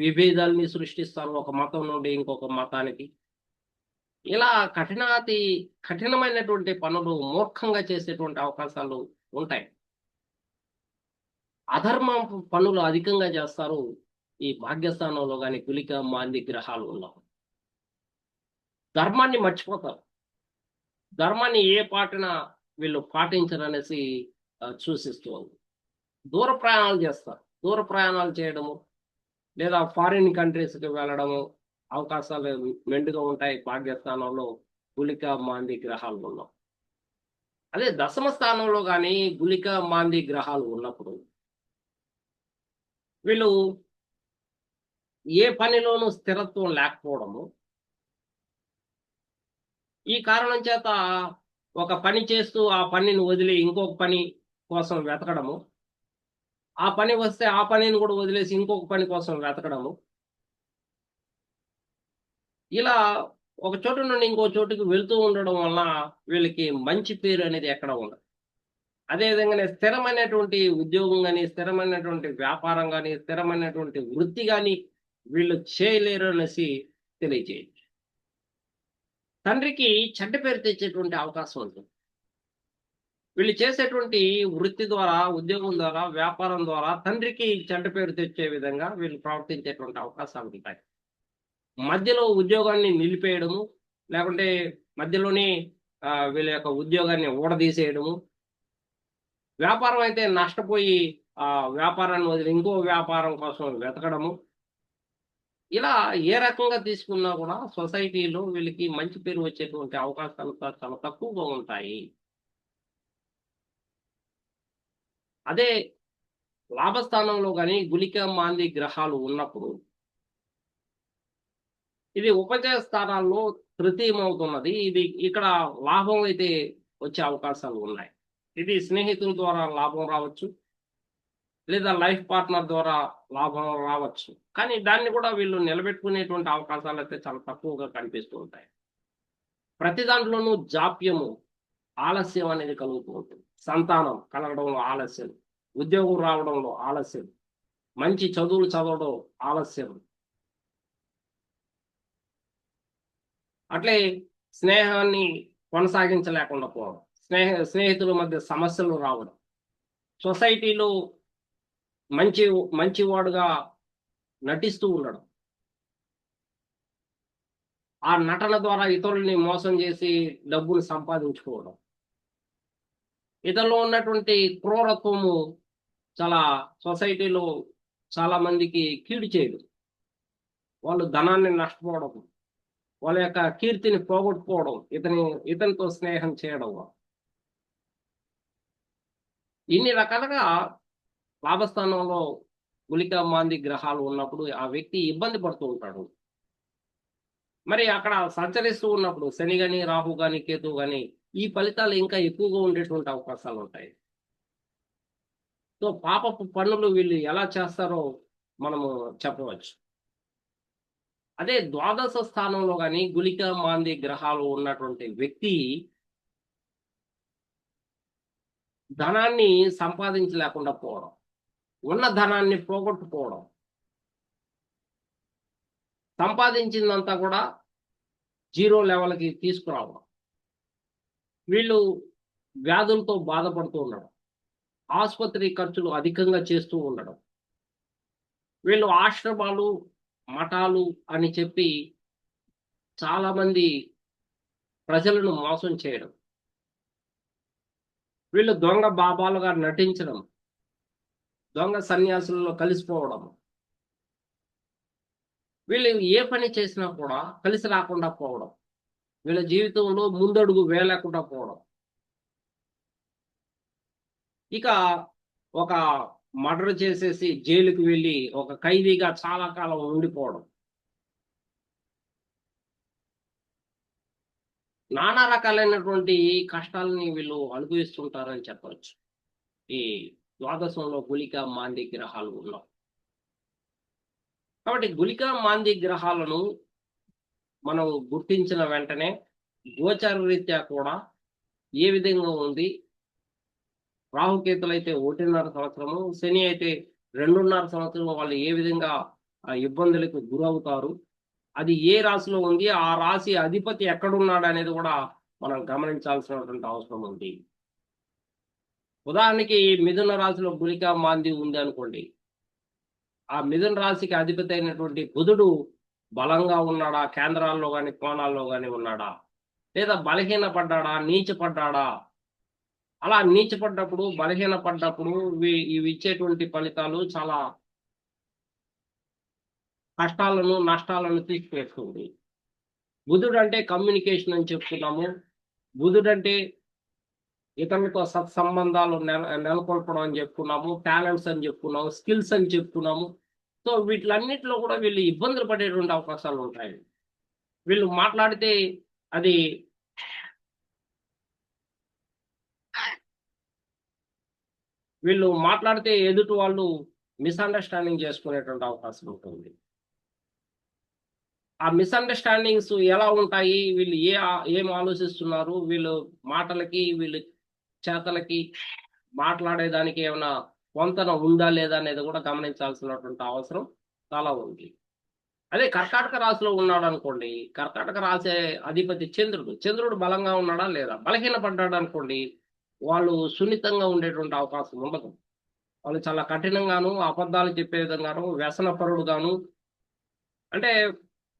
విభేదాలని సృష్టిస్తారు ఒక మతం నుండి ఇంకొక మతానికి. ఇలా కఠినమైనటువంటి పనులు మూర్ఖంగా చేసేటువంటి అవకాశాలు ఉంటాయి. అధర్మ పనులు అధికంగా చేస్తారు ఈ భాగ్యస్థానంలో కానీ గుళిక మాంది గ్రహాలు ఉన్నప్పుడు. ధర్మాన్ని మర్చిపోతారు. ధర్మాన్ని ఏ పాటన వీళ్ళు పాటించరనేసి సూచిస్తూ ఉంది. దూర ప్రయాణాలు చేస్తారు. దూర ప్రయాణాలు చేయడము, లేదా ఫారిన్ కంట్రీస్కి వెళ్ళడము అవకాశాలు మెండుగా ఉంటాయి భాగ్యస్థానంలో గుళిక మాంది గ్రహాలు ఉన్నాం. అదే దశమ స్థానంలో కానీ గుళిక మాంది గ్రహాలు ఉన్నప్పుడు వీళ్ళు ఏ పనిలోనూ స్థిరత్వం లేకపోవడము, ఈ కారణం చేత ఒక పని చేస్తూ ఆ పనిని వదిలి ఇంకొక పని కోసం వెతకడము, ఆ పని వస్తే ఆ పనిని కూడా వదిలేసి ఇంకొక పని కోసం వెతకడము, ఇలా ఒక చోటు నుండి ఇంకో చోటుకి వెళ్తూ ఉండడం వల్ల వీళ్ళకి మంచి పేరు అనేది ఎక్కడ ఉండదు. అదేవిధంగానే స్థిరమైనటువంటి ఉద్యోగం కానీ, స్థిరమైనటువంటి వ్యాపారం కానీ, స్థిరమైనటువంటి వృత్తి కానీ వీళ్ళు చేయలేరు అనేసి తెలియజేయచ్చు. తండ్రికి చెడ్డ పేరు తెచ్చేటువంటి అవకాశం ఉంటుంది. వీళ్ళు చేసేటువంటి వృత్తి ద్వారా, ఉద్యోగం ద్వారా, వ్యాపారం ద్వారా తండ్రికి చెడ్డ పేరు తెచ్చే విధంగా వీళ్ళు ప్రవర్తించేటువంటి అవకాశాలు ఉంటాయి. మధ్యలో ఉద్యోగాన్ని నిలిపేయడము, లేకుంటే మధ్యలోనే వీళ్ళ యొక్క ఉద్యోగాన్ని ఊడదీసేయడము, వ్యాపారం అయితే నష్టపోయి వ్యాపారాన్ని వదిలి ఇంకో వ్యాపారం కోసం వెతకడము, ఇలా ఏ రకంగా తీసుకున్నా కూడా సొసైటీలో వీళ్ళకి మంచి పేరు వచ్చేటువంటి అవకాశాలు చాలా తక్కువగా ఉంటాయి. అదే లాభస్థానంలో కానీ గుళిక మాంది గ్రహాలు ఉన్నప్పుడు ఇది ఉపజయ స్థానాల్లో తృతీయమవుతున్నది. ఇది ఇక్కడ లాభం అయితే వచ్చే అవకాశాలు ఉన్నాయి. ఇది స్నేహితుల ద్వారా లాభం రావచ్చు, లేదా లైఫ్ పార్ట్నర్ ద్వారా లాభం రావచ్చు. కానీ దాన్ని కూడా వీళ్ళు నిలబెట్టుకునేటువంటి అవకాశాలు అయితే చాలా తక్కువగా కనిపిస్తూ ఉంటాయి. ప్రతి దాంట్లోనూ జాప్యము, ఆలస్యం అనేది కలుగుతూ ఉంటుంది. సంతానం కలగడంలో ఆలస్యం, ఉద్యోగం రావడంలో ఆలస్యం, మంచి చదువులు చదవడం ఆలస్యం. అట్లే స్నేహాన్ని కొనసాగించలేకుండా పోవడం, స్నేహితుల మధ్య సమస్యలు రావడం, సొసైటీలో మంచి మంచివాడుగా నటిస్తూ ఉండడం, ఆ నటన ద్వారా ఇతరుల్ని మోసం చేసి డబ్బులు సంపాదించుకోవడం, ఇతరులో ఉన్నటువంటి క్రూరత్వము చాలా సొసైటీలో చాలా మందికి కీడు చేయదు. వాళ్ళు ధనాన్ని నష్టపోవడం, వాళ్ళ యొక్క కీర్తిని పోగొట్టుకోవడం, ఇతనితో స్నేహం చేయడం, ఇన్ని రకాలుగా లాభస్థానంలో గుళిక మాంది గ్రహాలు ఉన్నప్పుడు ఆ వ్యక్తి ఇబ్బంది పడుతూ ఉంటాడు. మరి అక్కడ సంచరిస్తూ ఉన్నప్పుడు శని గాని, రాహు గాని, కేతు గాని ఈ ఫలితాలు ఇంకా ఎక్కువగా ఉండేటువంటి అవకాశాలు ఉంటాయి. సో పాపపు పనులు వీళ్ళు ఎలా చేస్తారో మనము చెప్పవచ్చు. అదే ద్వాదశ స్థానంలో కానీ గుళిక మాంది గ్రహాలు ఉన్నటువంటి వ్యక్తి ధనాన్ని సంపాదించలేకుండా పోవడం, ఉన్న ధనాన్ని పోగొట్టుకోవడం, సంపాదించిందంతా కూడా జీరో లెవెల్కి తీసుకురావడం, వీళ్ళు వ్యాధులతో బాధపడుతూ ఉండడం, ఆసుపత్రి ఖర్చులు అధికంగా చేస్తూ ఉండడం, వీళ్ళు ఆశ్రమాలు మఠాలు అని చెప్పి చాలా మంది ప్రజలను మోసం చేయడం, వీళ్ళు దొంగ బాబాలుగా నటించడం, దొంగ సన్యాసులలో కలిసిపోవడం, వీళ్ళు ఏ పని చేసినా కూడా కలిసి రాకుండా పోవడం, వీళ్ళ జీవితంలో ముందడుగు వేయలేకుండా పోవడం, ఇక ఒక మర్డర్ చేసేసి జైలుకి వెళ్ళి ఒక ఖైదీగా చాలా కాలం ఉండిపోవడం, నానా రకాలైనటువంటి కష్టాలని వీళ్ళు అనుభవిస్తుంటారని చెప్పవచ్చు ఈ ద్వాదశంలో గుళిక మాంది గ్రహాలు ఉన్నాం. కాబట్టి గుళిక మాంది గ్రహాలను మనం గుర్తించిన వెంటనే గోచార రీత్యా కూడా ఏ విధంగా ఉంది, రాహుకేతులు అయితే 1.5 సంవత్సరము, శని అయితే 2.5 సంవత్సరం, వాళ్ళు ఏ విధంగా ఇబ్బందులకు గురవుతారు, అది ఏ రాశిలో ఉంది, ఆ రాశి అధిపతి ఎక్కడున్నాడు అనేది కూడా మనం గమనించాల్సినటువంటి అవసరం ఉంది. ఉదాహరణకి మిథున రాశిలో గుళిక మాంది ఉంది అనుకోండి, ఆ మిథున రాశికి అధిపతి అయినటువంటి బుధుడు బలంగా ఉన్నాడా, కేంద్రాల్లో కానీ కోణాల్లో కానీ ఉన్నాడా, లేదా బలహీన పడ్డాడా, నీచపడ్డాడా. అలా నీచపడ్డప్పుడు, బలహీన పడ్డప్పుడు ఇవి ఇచ్చేటువంటి ఫలితాలు చాలా కష్టాలను నష్టాలను తీసుకువస్తుంది. బుధుడు అంటే కమ్యూనికేషన్ అని చెప్పుకున్నాము, బుధుడు అంటే ఇతరులతో సత్సంబంధాలు నెలకొల్పడం అని చెప్పుకున్నాము, టాలెంట్స్ అని చెప్పుకున్నాము, స్కిల్స్ అని చెప్పుకున్నాము. సో వీటిలన్నిటిలో కూడా వీళ్ళు ఇబ్బందులు పడేటువంటి అవకాశాలు ఉంటాయి. వీళ్ళు మాట్లాడితే అది ఎదుటి వాళ్ళు మిస్అండర్స్టాండింగ్ చేసుకునేటువంటి అవకాశం ఉంటుంది. ఆ మిస్అండర్స్టాండింగ్స్ ఎలా ఉంటాయి, వీళ్ళు ఏం ఆలోచిస్తున్నారు, వీళ్ళు మాటలకి వీళ్ళు చేతలకి మాట్లాడేదానికి ఏమైనా పొంతన ఉందా లేదా అనేది కూడా గమనించాల్సినటువంటి అవసరం చాలా ఉంది. అదే కర్కాటక రాశిలో ఉన్నాడు అనుకోండి, కర్కాటక రాశి అధిపతి చంద్రుడు బలంగా ఉన్నాడా లేదా, బలహీన పడ్డాడు అనుకోండి, వాళ్ళు సున్నితంగా ఉండేటువంటి అవకాశం ఉండదు. వాళ్ళు చాలా కఠినంగాను, అబద్ధాలు చెప్పే విధంగాను, వ్యసనపరుడుగాను, అంటే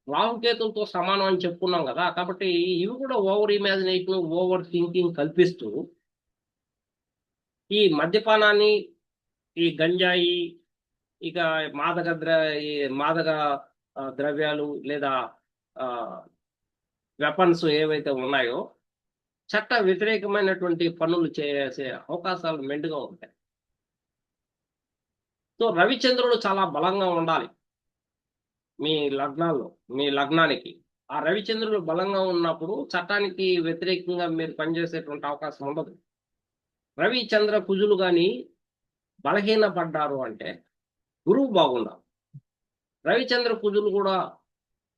రాహుకేతులతో సమానం అని చెప్పుకున్నాం కదా. కాబట్టి ఇవి కూడా ఓవర్ ఇమాజినేషన్, ఓవర్ థింకింగ్ కల్పిస్తూ ఈ మద్యపానాన్ని, ఈ గంజాయి, ఇక మాదక ద్రవ్యాలు లేదా వెపన్స్ ఏవైతే ఉన్నాయో చట్ట వ్యతిరేకమైనటువంటి పనులు చేసే అవకాశాలు మెండుగా ఉంటాయి. సో రవిచంద్రుడు చాలా బలంగా ఉండాలి మీ లగ్నానికి. ఆ రవిచంద్రుడు బలంగా ఉన్నప్పుడు చట్టానికి వ్యతిరేకంగా మీరు పనిచేసేటువంటి అవకాశం ఉండదు. రవి చంద్ర కుజులు కానీ బలహీనపడ్డారు అంటే గురువు బాగుండాలి. రవిచంద్ర కుజులు కూడా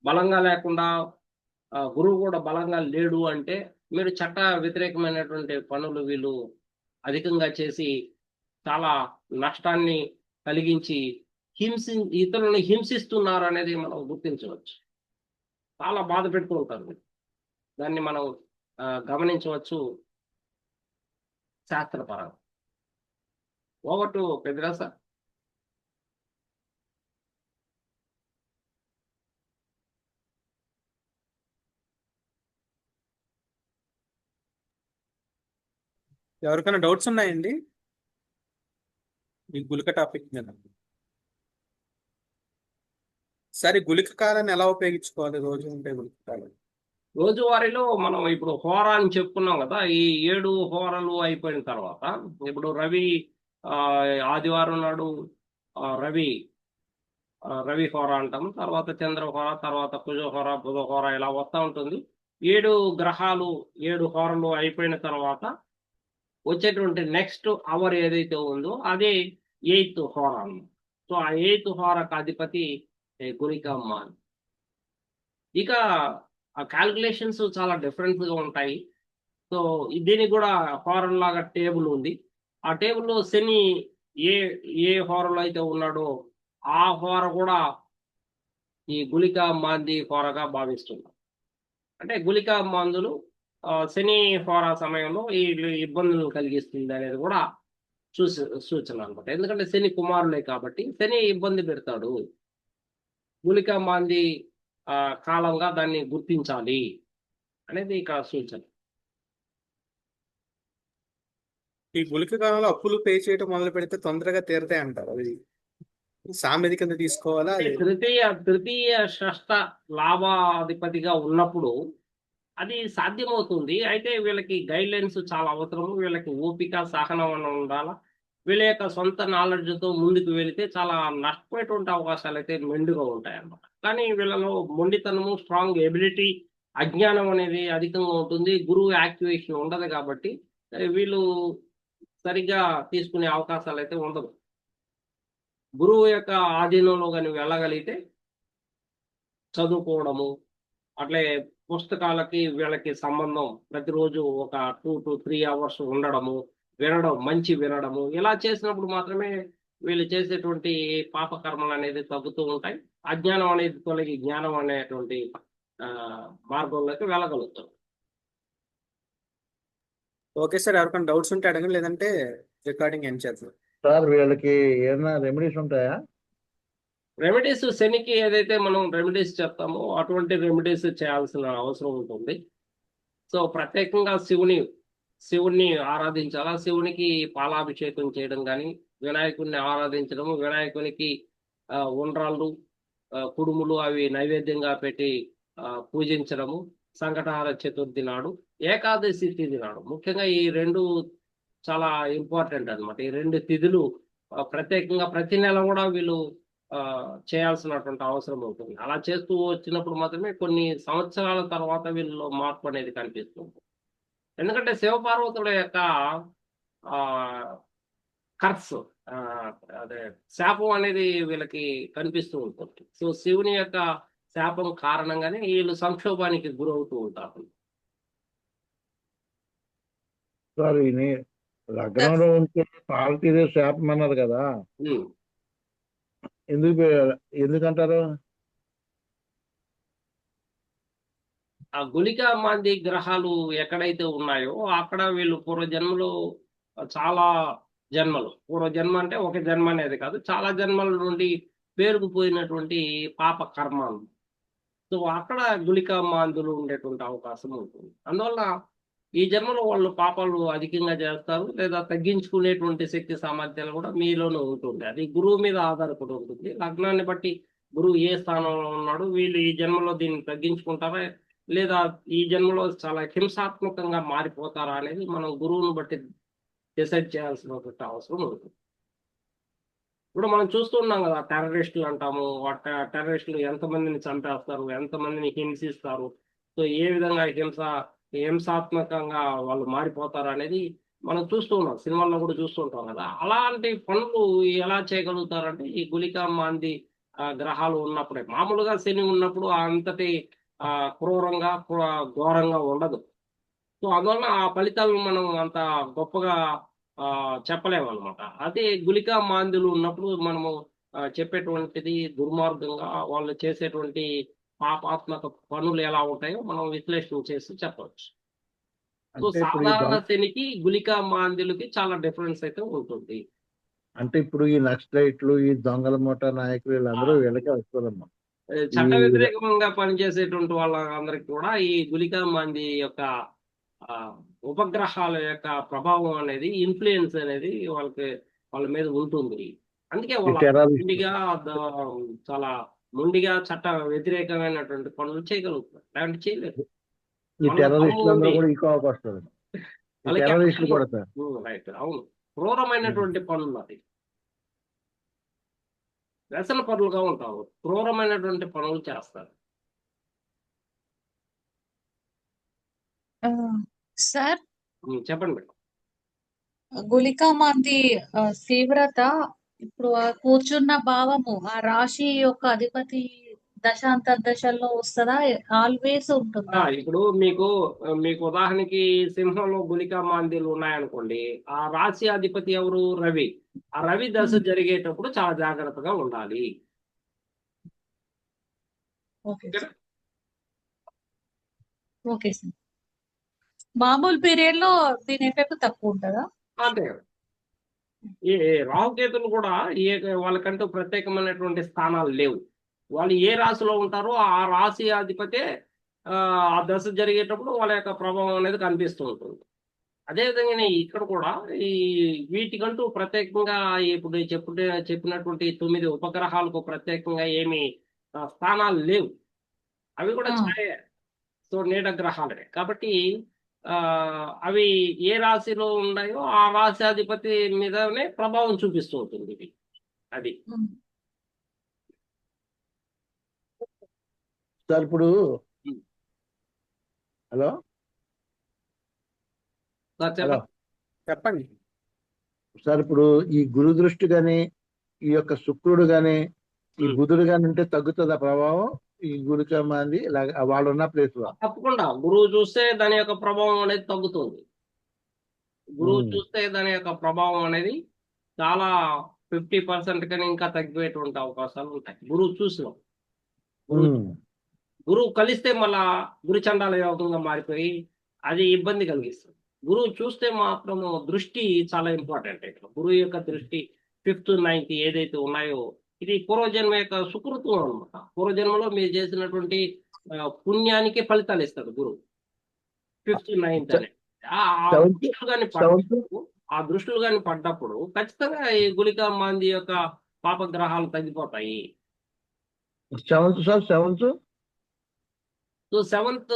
బలంగా లేకుండా గురువు కూడా బలంగా లేడు అంటే మీరు చట్ట వ్యతిరేకమైనటువంటి పనులు వీళ్ళు అధికంగా చేసి చాలా నష్టాన్ని కలిగించి ఇతరులను హింసిస్తున్నారు అనేది మనం గుర్తించవచ్చు. చాలా బాధ పెడుతూ ఉంటారు వీళ్ళు. దాన్ని మనం గమనించవచ్చు శాస్త్రపరంగా. Over to పెద్దరాస. ఎవరికైనా డౌట్స్ ఉన్నాయండి ఈ గుళిక టాపిక్ మీద? సరే, గుళిక కాలాన్ని ఎలా ఉపయోగించుకోవాలి? రోజు ఉంటే గుళిక కాలం రోజువారీలో మనం ఇప్పుడు హోరా అని చెప్పుకున్నాం కదా, ఈ 7 హోరాలు అయిపోయిన తర్వాత ఇప్పుడు రవి ఆదివారం నాడు రవి రవి హోర అంటాము, తర్వాత చంద్ర హోర, తర్వాత కుజ హోర, బుధ హోర, ఇలా వస్తూ ఉంటుంది. 7 గ్రహాలు 7 హోరలు అయిపోయిన తర్వాత వచ్చేటువంటి నెక్స్ట్ అవర్ ఏదైతే ఉందో అదే 8th హోర. సో ఆ 8th హోరకు అధిపతి గుళికమ్మ. ఇక ఆ క్యాల్కులేషన్స్ చాలా డిఫరెంట్గా ఉంటాయి. సో దీనికి కూడా హోరల్ లాగా టేబుల్ ఉంది. ఆ టేబుల్లో శని ఏ ఏ హోరలో అయితే ఉన్నాడో ఆ హోర కూడా ఈ గుళిక మాంది హోరగా భావిస్తున్నారు. అంటే గుళిక మందులు శని హోర సమయంలో ఈ ఇబ్బందులు కలిగిస్తుంది అనేది కూడా సూచన అనమాట. ఎందుకంటే శని కుమారులే కాబట్టి శని ఇబ్బంది పెడతాడు. గుళిక మాంది కాలంగా దాన్ని గుర్తించాలి అనేది ఇక్కడ సూచన. ఈ గుళిక కాలంలో అప్పులు పే చేయడం మొదలు పెడితే తొందరగా తీరతాయి అంటారు. అది సామెత కింద తీసుకోవాలా? అంటే తృతీయ షష్ఠ లాభాధిపతిగా ఉన్నప్పుడు అది సాధ్యమవుతుంది. అయితే వీళ్ళకి గైడ్ లైన్స్ చాలా అవసరము. వీళ్ళకి ఓపిక, సహనం అని ఉండాలా. వీళ్ళ యొక్క సొంత నాలెడ్జ్తో ముందుకు వెళితే చాలా నష్టపోయేటువంటి అవకాశాలు అయితే మెండుగా ఉంటాయి అన్నమాట. కానీ వీళ్ళలో మొండితనము, స్ట్రాంగ్ ఎబిలిటీ, అజ్ఞానం అనేది అధికంగా ఉంటుంది. గురువు యాక్టివేషన్ ఉండదు కాబట్టి వీళ్ళు సరిగ్గా తీసుకునే అవకాశాలు అయితే ఉండదు. గురువు యొక్క ఆధీనంలో కానీ వెళ్ళగలిగితే చదువుకోవడము, అట్లే పుస్తకాలకి వీళ్ళకి సంబంధం ప్రతిరోజు ఒక 2 to 3 hours ఉండడము, వినడము, ఇలా చేసినప్పుడు మాత్రమే వీళ్ళు చేసేటువంటి పాపకర్మలు అనేది తగ్గుతూ ఉంటాయి. అజ్ఞానం అనేది తొలగి జ్ఞానం అనేటువంటి మార్గంలోకి వెళ్ళగలుగుతాం. ఓకే సార్, ఎవరికైనా డౌట్స్ ఉంటే అడగండి, లేదంటే రికార్డింగ్ ఎండ్ చేద్దాం. సార్ వీళ్ళకి ఏమైనా రెమెడీస్ ఉంటాయా? రెమెడీస్ శనికి ఏదైతే మనం రెమెడీస్ చెప్తామో అటువంటి రెమెడీస్ చేయాల్సిన అవసరం ఉంటుంది. సో ప్రత్యేకంగా శివుణ్ణి ఆరాధించాలా. శివునికి పాలాభిషేకం చేయడం కానీ, వినాయకుడిని ఆరాధించడము, వినాయకునికి ఉండ్రాళ్ళు, కుడుములు అవి నైవేద్యంగా పెట్టి పూజించడము, సంకటహార చతుర్థి నాడు, ఏకాదశి తిథి నాడు, ముఖ్యంగా ఈ 2 చాలా ఇంపార్టెంట్ అన్నమాట. ఈ 2 తిథులు ప్రత్యేకంగా ప్రతి నెల కూడా వీళ్ళు చేయాల్సినటువంటి అవసరం ఉంటుంది. అలా చేస్తూ వచ్చినప్పుడు మాత్రమే కొన్ని సంవత్సరాల తర్వాత వీళ్ళలో మార్పు అనేది కనిపిస్తుంది. ఎందుకంటే శివపార్వతుల యొక్క కర్స్ అదే శాపం అనేది వీళ్ళకి కనిపిస్తూ ఉంటుంది. సో శివుని యొక్క శాపం కారణంగానే వీళ్ళు సంక్షోభానికి గురవుతూ ఉంటారు. సార్ లగ్నంలో ఉంటే పాలతీరే శాపం అన్నారు కదా, ఎందుకంటారు? ఆ గుళిక మాంది గ్రహాలు ఎక్కడైతే ఉన్నాయో అక్కడ వీళ్ళు పూర్వజన్మలో చాలా పూర్వజన్మ అంటే ఒక జన్మ అనేది కాదు, చాలా జన్మల నుండి పేరుకుపోయినటువంటి పాప కర్మాలు. సో అక్కడ గుళిక మాందులు ఉండేటువంటి అవకాశం ఉంటుంది. అందువల్ల ఈ జన్మలో వాళ్ళు పాపాలు అధికంగా చేస్తారు, లేదా తగ్గించుకునేటువంటి శక్తి సామర్థ్యాలు కూడా మీలోనే ఉంటుంది. అది గురువు మీద ఆధారపడి ఉంటుంది. లగ్నాన్ని బట్టి గురువు ఏ స్థానంలో ఉన్నాడు, వీళ్ళు ఈ జన్మలో దీన్ని తగ్గించుకుంటారా, లేదా ఈ జన్మలో చాలా హింసాత్మకంగా మారిపోతారా అనేది మనం గురువుని బట్టి డిసైడ్ చేయాల్సినటువంటి అవసరం ఉంటుంది. ఇప్పుడు మనం చూస్తున్నాం కదా, టెర్రరిస్టులు అంటాము. టెర్రరిస్టులు ఎంతమందిని చంపేస్తారు, ఎంతమందిని హింసిస్తారు, సో ఏ విధంగా హింసాత్మకంగా వాళ్ళు మారిపోతారు అనేది మనం చూస్తూ ఉన్నాం, సినిమాల్లో కూడా చూస్తూ ఉంటాం కదా. అలాంటి పనులు ఎలా చేయగలుగుతారంటే ఈ గుళిక మాంది గ్రహాలు ఉన్నప్పుడే. మామూలుగా శని ఉన్నప్పుడు అంతటి ఆ, క్రూరంగా ఘోరంగా ఉండదు. సో అందువలన ఆ ఫలితాలను మనం అంత గొప్పగా ఆ, చెప్పలేము అనమాట. అదే గుళిక మాంద్యులు ఉన్నప్పుడు మనము చెప్పేటువంటిది దుర్మార్గంగా వాళ్ళు చేసేటువంటి పాపాత్మక పనులు ఎలా ఉంటాయో మనం విశ్లేషణ చేసి చెప్పవచ్చు. సో అంటే ఇప్పుడు ఈ సాధారణ శనికి గుళిక మాంద్యులకి చాలా డిఫరెన్స్ అయితే ఉంటుంది. అంటే ఇప్పుడు ఈ నక్సలైట్లు, ఈ దొంగల ముఠా నాయకులు వీళ్ళందరూ వీళ్ళకే వస్తుందమ్మా. ఈ చట్ట వ్యతిరేకంగా పనిచేసేటువంటి వాళ్ళందరికీ కూడా ఈ గుళిక మంది యొక్క ఆ, ఉపగ్రహాల యొక్క ప్రభావం అనేది, ఇన్ఫ్లుయెన్స్ అనేది వాళ్ళ మీద ఉంటుంది. అందుకే ఈ వాళ్ళ టెర్రరిస్ట్ మొండిగా చాలా మొండిగా చట్ట వ్యతిరేకమైనటువంటి పనులు చేయగలుగుతారు, లేదంటే చేయలేరు. ఈ వాళ్ళ దమ్ము టెర్రరిస్టులు అందరూ ఉంది, కూడా ఈ కోవకు వస్తారు. ఈ వాళ్ళకి ఆ టెర్రరిస్టులు దమ్ము. కూడా సార్. రైట్, అవును. క్రూరమైనటువంటి పనులు అది. వ్యసన పరులుగా ఉంటారు, క్రూరమైనటువంటి పనులు చేస్తారు. ఆ, సార్, చెప్పండి మేడం. గుళికామాంది తీవ్రత ఇప్పుడు ఆ కూర్చున్న భావము ఆ రాశి యొక్క అధిపతి దశాంతర్దశల్లో వస్తుందా, ఆల్వేస్ ఉంటుందా? ఇప్పుడు మీకు ఉదాహరణకి సింహంలో గుళికా మాంద్యాలు ఉన్నాయనుకోండి. ఆ రాశి అధిపతి ఎవరు? రవి. ఆ రవి దశ జరిగేటప్పుడు చాలా జాగ్రత్తగా ఉండాలి. Okay sir. Okay sir. మామూలు పీరియడ్ లో దీని ఎఫెక్ట్ తక్కువ ఉంటుందా? అంతే కదా. ఈ రాహుకేతులు కూడా వాళ్ళకంటూ ప్రత్యేకమైనటువంటి స్థానాలు లేవు. వాళ్ళు ఏ రాశిలో ఉంటారో ఆ రాశి అధిపతే ఆ దశ జరిగేటప్పుడు వాళ్ళ యొక్క ప్రభావం అనేది కనిపిస్తూ ఉంటుంది. అదేవిధంగానే ఇక్కడ కూడా ఈ వీటికంటూ ప్రత్యేకంగా ఇప్పుడు చెప్పినటువంటి 9 ఉపగ్రహాలకు ప్రత్యేకంగా ఏమి స్థానాలు లేవు. అవి కూడా ఆ, ఛాయ, సో నీడ గ్రహాలే కాబట్టి ఆ అవి ఏ రాశిలో ఉన్నాయో ఆ రాశాధిపతి మీదనే ప్రభావం చూపిస్తూ ఉంటుంది ఇది. అది ఉమ్. సార్ ఇప్పుడు ఉమ్. హలో సార్ హలో చెప్పండి. చెప్పండి. సార్ ఇప్పుడు ఈ గురు దృష్టి గాని, ఈ యొక్క శుక్రుడు గాని, ఈ ఉమ్. బుధుడు గాని ఉంటే తగ్గుతుందా ప్రభావం ఈ గుళిక మంది వాళ్ళు ఉన్న ప్లేస్ లో? తప్పకుండా గురువు చూస్తే దాని యొక్క ప్రభావం అనేది తగ్గుతుంది. గురువు చూస్తే దాని యొక్క ప్రభావం అనేది చాలా 50% కన్నా ఇంకా తగ్గిపోయేటువంటి అవకాశాలు ఉంటాయి. గురువు చూసినాం. గురువు కలిస్తే మళ్ళా గురు చండాల యోగంగా మారిపోయి అది ఇబ్బంది కలిగిస్తుంది. గురువు చూస్తే మాత్రము దృష్టి చాలా ఇంపార్టెంట్. ఇక్కడ గురువు యొక్క దృష్టి 5th 9th ఏదైతే ఉన్నాయో ఇది పూర్వజన్మ యొక్క సుకృతం అనమాట. పూర్వజన్మలో మీరు చేసినటువంటి పుణ్యానికి ఫలితాలు ఇస్తాడు గురువు 5th 9th అనే. ఆ దృష్టిలు కానీ పడ్డప్పుడు ఖచ్చితంగా ఈ గుళిక మాంది యొక్క పాపగ్రహాలు తగ్గిపోతాయి. సెవెంత్ సో సెవెంత్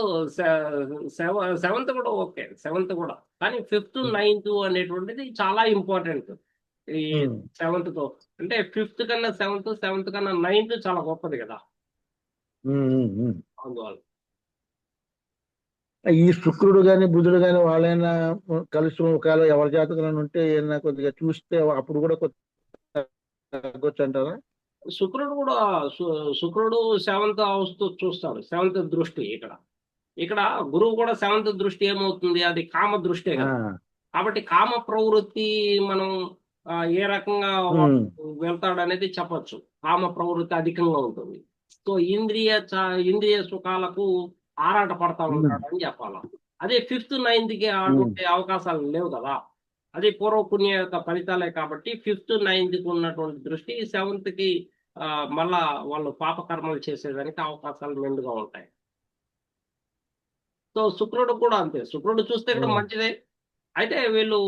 కూడా ఓకే, సెవెంత్ కూడా. కానీ 5th 9th అనేటువంటిది చాలా ఇంపార్టెంట్. ఈ 7th తో అంటే 5th కన్నా 7th, 7th కన్నా 9th చాలా గొప్పది కదా. అందువల్ల ఈ శుక్రుడు గాని బుధుడు గాని వాళ్ళైనా కలిసి ఒకవేళ ఎవరి జాతకాలను ఉంటే ఏమైనా కొద్దిగా చూస్తే అప్పుడు కూడా తగ్గొచ్చు అంటారా? శుక్రుడు 7th హౌస్ తో చూస్తాడు. 7th దృష్టి ఇక్కడ గురువు కూడా 7th దృష్టి ఏమవుతుంది? అది కామ దృష్టే కదా. కాబట్టి కామ ప్రవృత్తి మనం ఏ రకంగా వెళ్తాడు అనేది చెప్పచ్చు. కామ ప్రవృత్తి అధికంగా ఉంటుంది. సో ఇంద్రియ సుఖాలకు ఆరాట పడతా ఉంటాడు అని చెప్పాలి. అదే 5th 9th కి అటువంటి అవకాశాలు లేవు కదా. అది పూర్వపుణ్య యొక్క ఫలితాలే. కాబట్టి 5th 9th కి ఉన్నటువంటి దృష్టి 7th కి మళ్ళా వాళ్ళు పాపకర్మలు చేసేదానికి అవకాశాలు మెండుగా ఉంటాయి. సో శుక్రుడు కూడా అంతే. శుక్రుడు చూస్తే కూడా మంచిదే. అయితే వీళ్ళు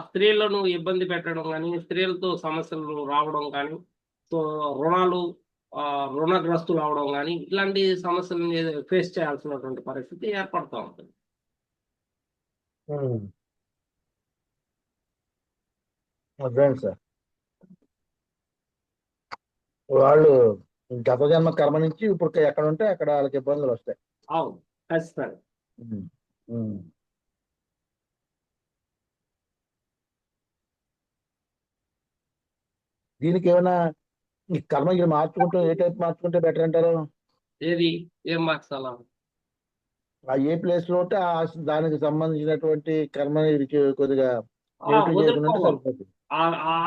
స్త్రీలను ఇబ్బంది పెట్టడం కానీ, స్త్రీలతో సమస్యలు రావడం కానీ, సో రుణగ్రస్తులు అవడం కానీ, ఇట్లాంటి సమస్యలను ఫేస్ చేయాల్సినటువంటి పరిస్థితి ఏర్పడుతూ ఉంటుంది. సార్ వాళ్ళు గత జన్మ కర్మ నుంచి ఇప్పుడు ఎక్కడ ఉంటే అక్కడ వాళ్ళకి ఇబ్బందులు వస్తాయి. అవును, ఖచ్చితంగా. దీనికి ఏమైనా ఈ కర్మ ఇది మార్చుకుంటూ ఏ టైప్ మార్చుకుంటే బెటర్ అంటారు? ఏది ఏం మార్చాలా? ఆ ఏ ప్లేస్ లో ఉంటే దానికి సంబంధించినటువంటి కర్మ ఇది కొద్దిగా నెగిటివ్ చేయకుండా ఉంటే వదులుకోవాలి. సరిపోతుంది.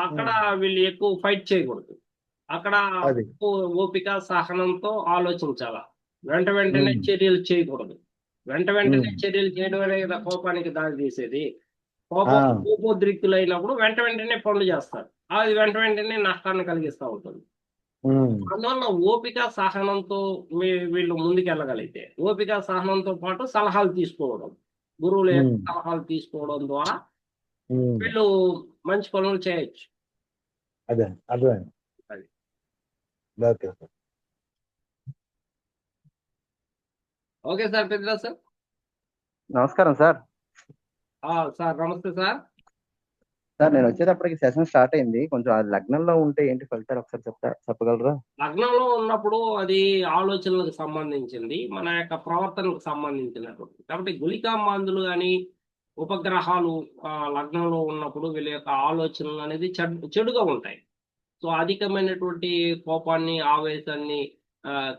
అక్కడ వీళ్ళు ఎక్కువ ఫైట్ చేయకూడదు. అక్కడ అది ఓపిక సహనంతో ఆలోచించాల. వెంటనే చర్యలు చేయకూడదు. వెంటనే చర్యలు చేయడం అనే కదా కోపానికి దారి తీసేది. కోపోద్రిక్తులైనప్పుడు వెంటనే పనులు చేస్తారు. అది వెంటనే నష్టాన్ని కలిగిస్తూ ఉంటుంది. అందువల్ల ఓపిక సహనంతో వీళ్ళు ముందుకెళ్ళగలిగితే, ఓపిక సహనంతో పాటు సలహాలు తీసుకోవడం, గురువుల యొక్క సలహాలు తీసుకోవడం ద్వారా వీళ్ళు మంచి పనులు చేయొచ్చు. అదే అర్థమైంది. అది. Okay sir. Okay sir, Peddaraj sir. నమస్కారం సార్. సార్ నమస్తే సార్. సార్ నేను వచ్చేటప్పటికి సెషన్ స్టార్ట్ అయింది. కొంచెం అది లగ్నంలో ఉంటే ఏంటి ఫలితాలు ఒకసారి చెప్పగలరా? లగ్నంలో ఉన్నప్పుడు అది ఆలోచనలకు సంబంధించింది, మన యొక్క ప్రవర్తనకు సంబంధించినటువంటి. కాబట్టి గుళికా మందులు కానీ ఉపగ్రహాలు లగ్నంలో ఉన్నప్పుడు వీళ్ళ యొక్క ఆలోచనలు అనేది చెడుగా ఉంటాయి. సో అధికమైనటువంటి కోపాన్ని, ఆవేశాన్ని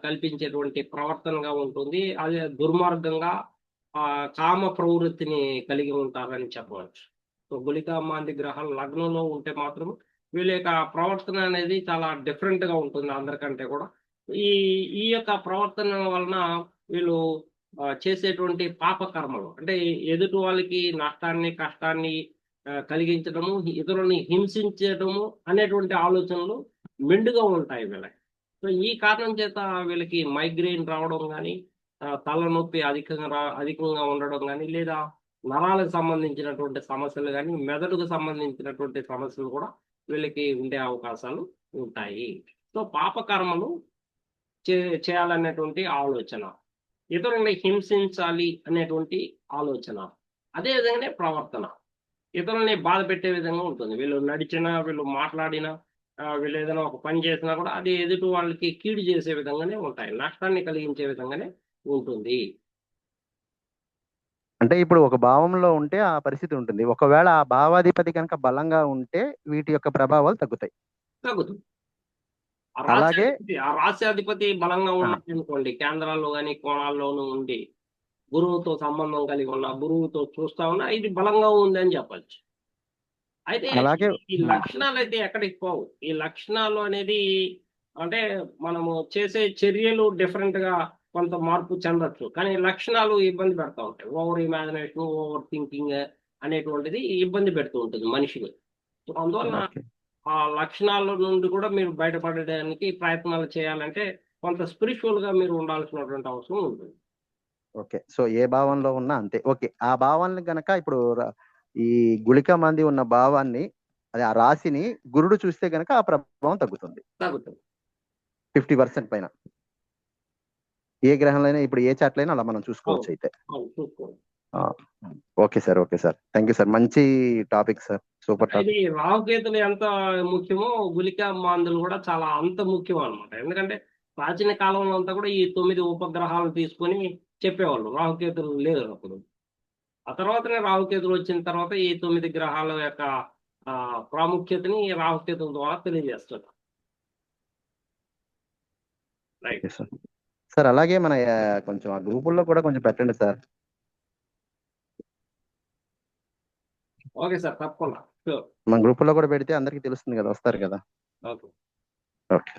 కల్పించేటువంటి ప్రవర్తనగా ఉంటుంది. అది దుర్మార్గంగా కామ ప్రవృత్తిని కలిగి ఉంటారని చెప్పవచ్చు. సో గుళికా మాంది గ్రహాలు లగ్నంలో ఉంటే మాత్రం వీళ్ళ యొక్క ప్రవర్తన అనేది చాలా డిఫరెంట్ గా ఉంటుంది అందరికంటే కూడా. ఈ యొక్క ప్రవర్తన వలన వీళ్ళు చేసేటువంటి పాపకర్మలు, అంటే ఎదుటి వాళ్ళకి నష్టాన్ని, కష్టాన్ని కలిగించడము, ఇతరులని హింసించడము అనేటువంటి ఆలోచనలు మెండుగా ఉంటాయి వీళ్ళకి. సో ఈ కారణం చేత వీళ్ళకి మైగ్రెయిన్ రావడం కానీ, తలనొప్పి అధికంగా ఉండడం కానీ, లేదా నరాలకు సంబంధించినటువంటి సమస్యలు కానీ, మెదడుకు సంబంధించినటువంటి సమస్యలు కూడా వీళ్ళకి ఉండే అవకాశాలు ఉంటాయి. సో పాపకర్మలు చేయాలనేటువంటి ఆలోచన, ఇతరులని హింసించాలి అనేటువంటి ఆలోచన, అదే విధంగానే ప్రవర్తన ఇతరులని బాధ పెట్టే విధంగా ఉంటుంది. వీళ్ళు నడిచినా, వీళ్ళు మాట్లాడినా, వీళ్ళు ఏదైనా ఒక పని చేసినా కూడా అది ఎదుటి వాళ్ళకి కీడు చేసే విధంగానే ఉంటాయి, నష్టాన్ని కలిగించే విధంగానే ఉంటుంది. అంటే ఇప్పుడు ఒక భావంలో ఉంటే ఆ పరిస్థితి ఉంటుంది. ఒకవేళ ఆ భావాధిపతి కనుక బలంగా ఉంటే వీటి యొక్క ప్రభావాలు తగ్గుతాయి. తగ్గుతుంది. అలాగే ఆ రాశ్యాధిపతి బలంగా ఉన్నట్టు అనుకోండి, కేంద్రాల్లో కానీ కోణాల్లోనూ ఉండి గురువుతో సంబంధం కలిగి ఉన్న, గురువుతో చూస్తా ఉన్నా, ఇది బలంగా ఉంది అని చెప్పచ్చు. అయితే అలాగే ఈ లక్షణాలు అయితే ఎక్కడికి పోవు. ఈ లక్షణాలు అనేది అంటే మనము చేసే చర్యలు డిఫరెంట్ గా కొంత మార్పు చెందొచ్చు, కానీ లక్షణాలు ఇబ్బంది పెడతా ఉంటాయి. ఓవర్ ఇమాజినేషన్, ఓవర్ థింకింగ్ అనేటువంటిది ఇబ్బంది పెడుతూ ఉంటుంది మనిషిని. సో అందువల్ల ఆ లక్షణాల నుండి కూడా మీరు బయటపడడానికి ప్రయత్నాలు చేయాలంటే కొంత స్పిరిచువల్ గా మీరు ఉండాల్సినటువంటి అవసరం ఉంటుంది. ఓకే. సో ఏ భావంలో ఉన్నా అంతే. ఓకే. ఆ భావాన్ని గనక ఇప్పుడు ఈ గుళిక మంది ఉన్న భావాన్ని, అది ఆ రాశిని గురుడు చూస్తే గనక ఆ ప్రభావం తగ్గుతుంది 50% పైన. ఏ గ్రహంలో ఇప్పుడు ఏ చాట్లైనా అలా మనం చూసుకోవచ్చు అయితే. Okay sir. Okay sir. Thank you sir. మంచి టాపిక్ సార్. Super topic. ఇది రాహుకేతులు ఎంత ముఖ్యమో గుళికా మందులు కూడా చాలా అంత ముఖ్యం అనమాట. ఎందుకంటే ప్రాచీన కాలంలో అంతా కూడా ఈ 9 ఉపగ్రహాలను తీసుకొని చెప్పేవాళ్ళు, రాహుకేతులు లేదు అప్పుడు. ఆ తర్వాతనే రాహుకేతులు వచ్చిన తర్వాత ఈ 9 గ్రహాల యొక్క ప్రాముఖ్యతని రాహుకేతుల ద్వారా తెలియజేస్తారు. Right sir. అలాగే మన కొంచెం ఆ గ్రూపుల్లో కూడా కొంచెం పెట్టండి సార్. ఓకే సార్, తప్పకుండా. మన గ్రూపుల్లో కూడా పెడితే అందరికి తెలుస్తుంది కదా, వస్తారు కదా. ఓకే. ఓకే.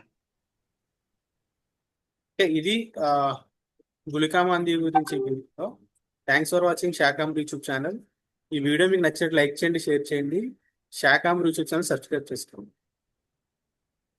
ఇది గుళికా మంది గురించి video. Thanks for watching Shakambari YouTube channel. ఈ వీడియో మీకు నచ్చినట్టు లైక్ చేయండి, షేర్ చేయండి. శాకాంబరి యూట్యూబ్ ఛానల్ సబ్స్క్రైబ్ చేసుకోండి.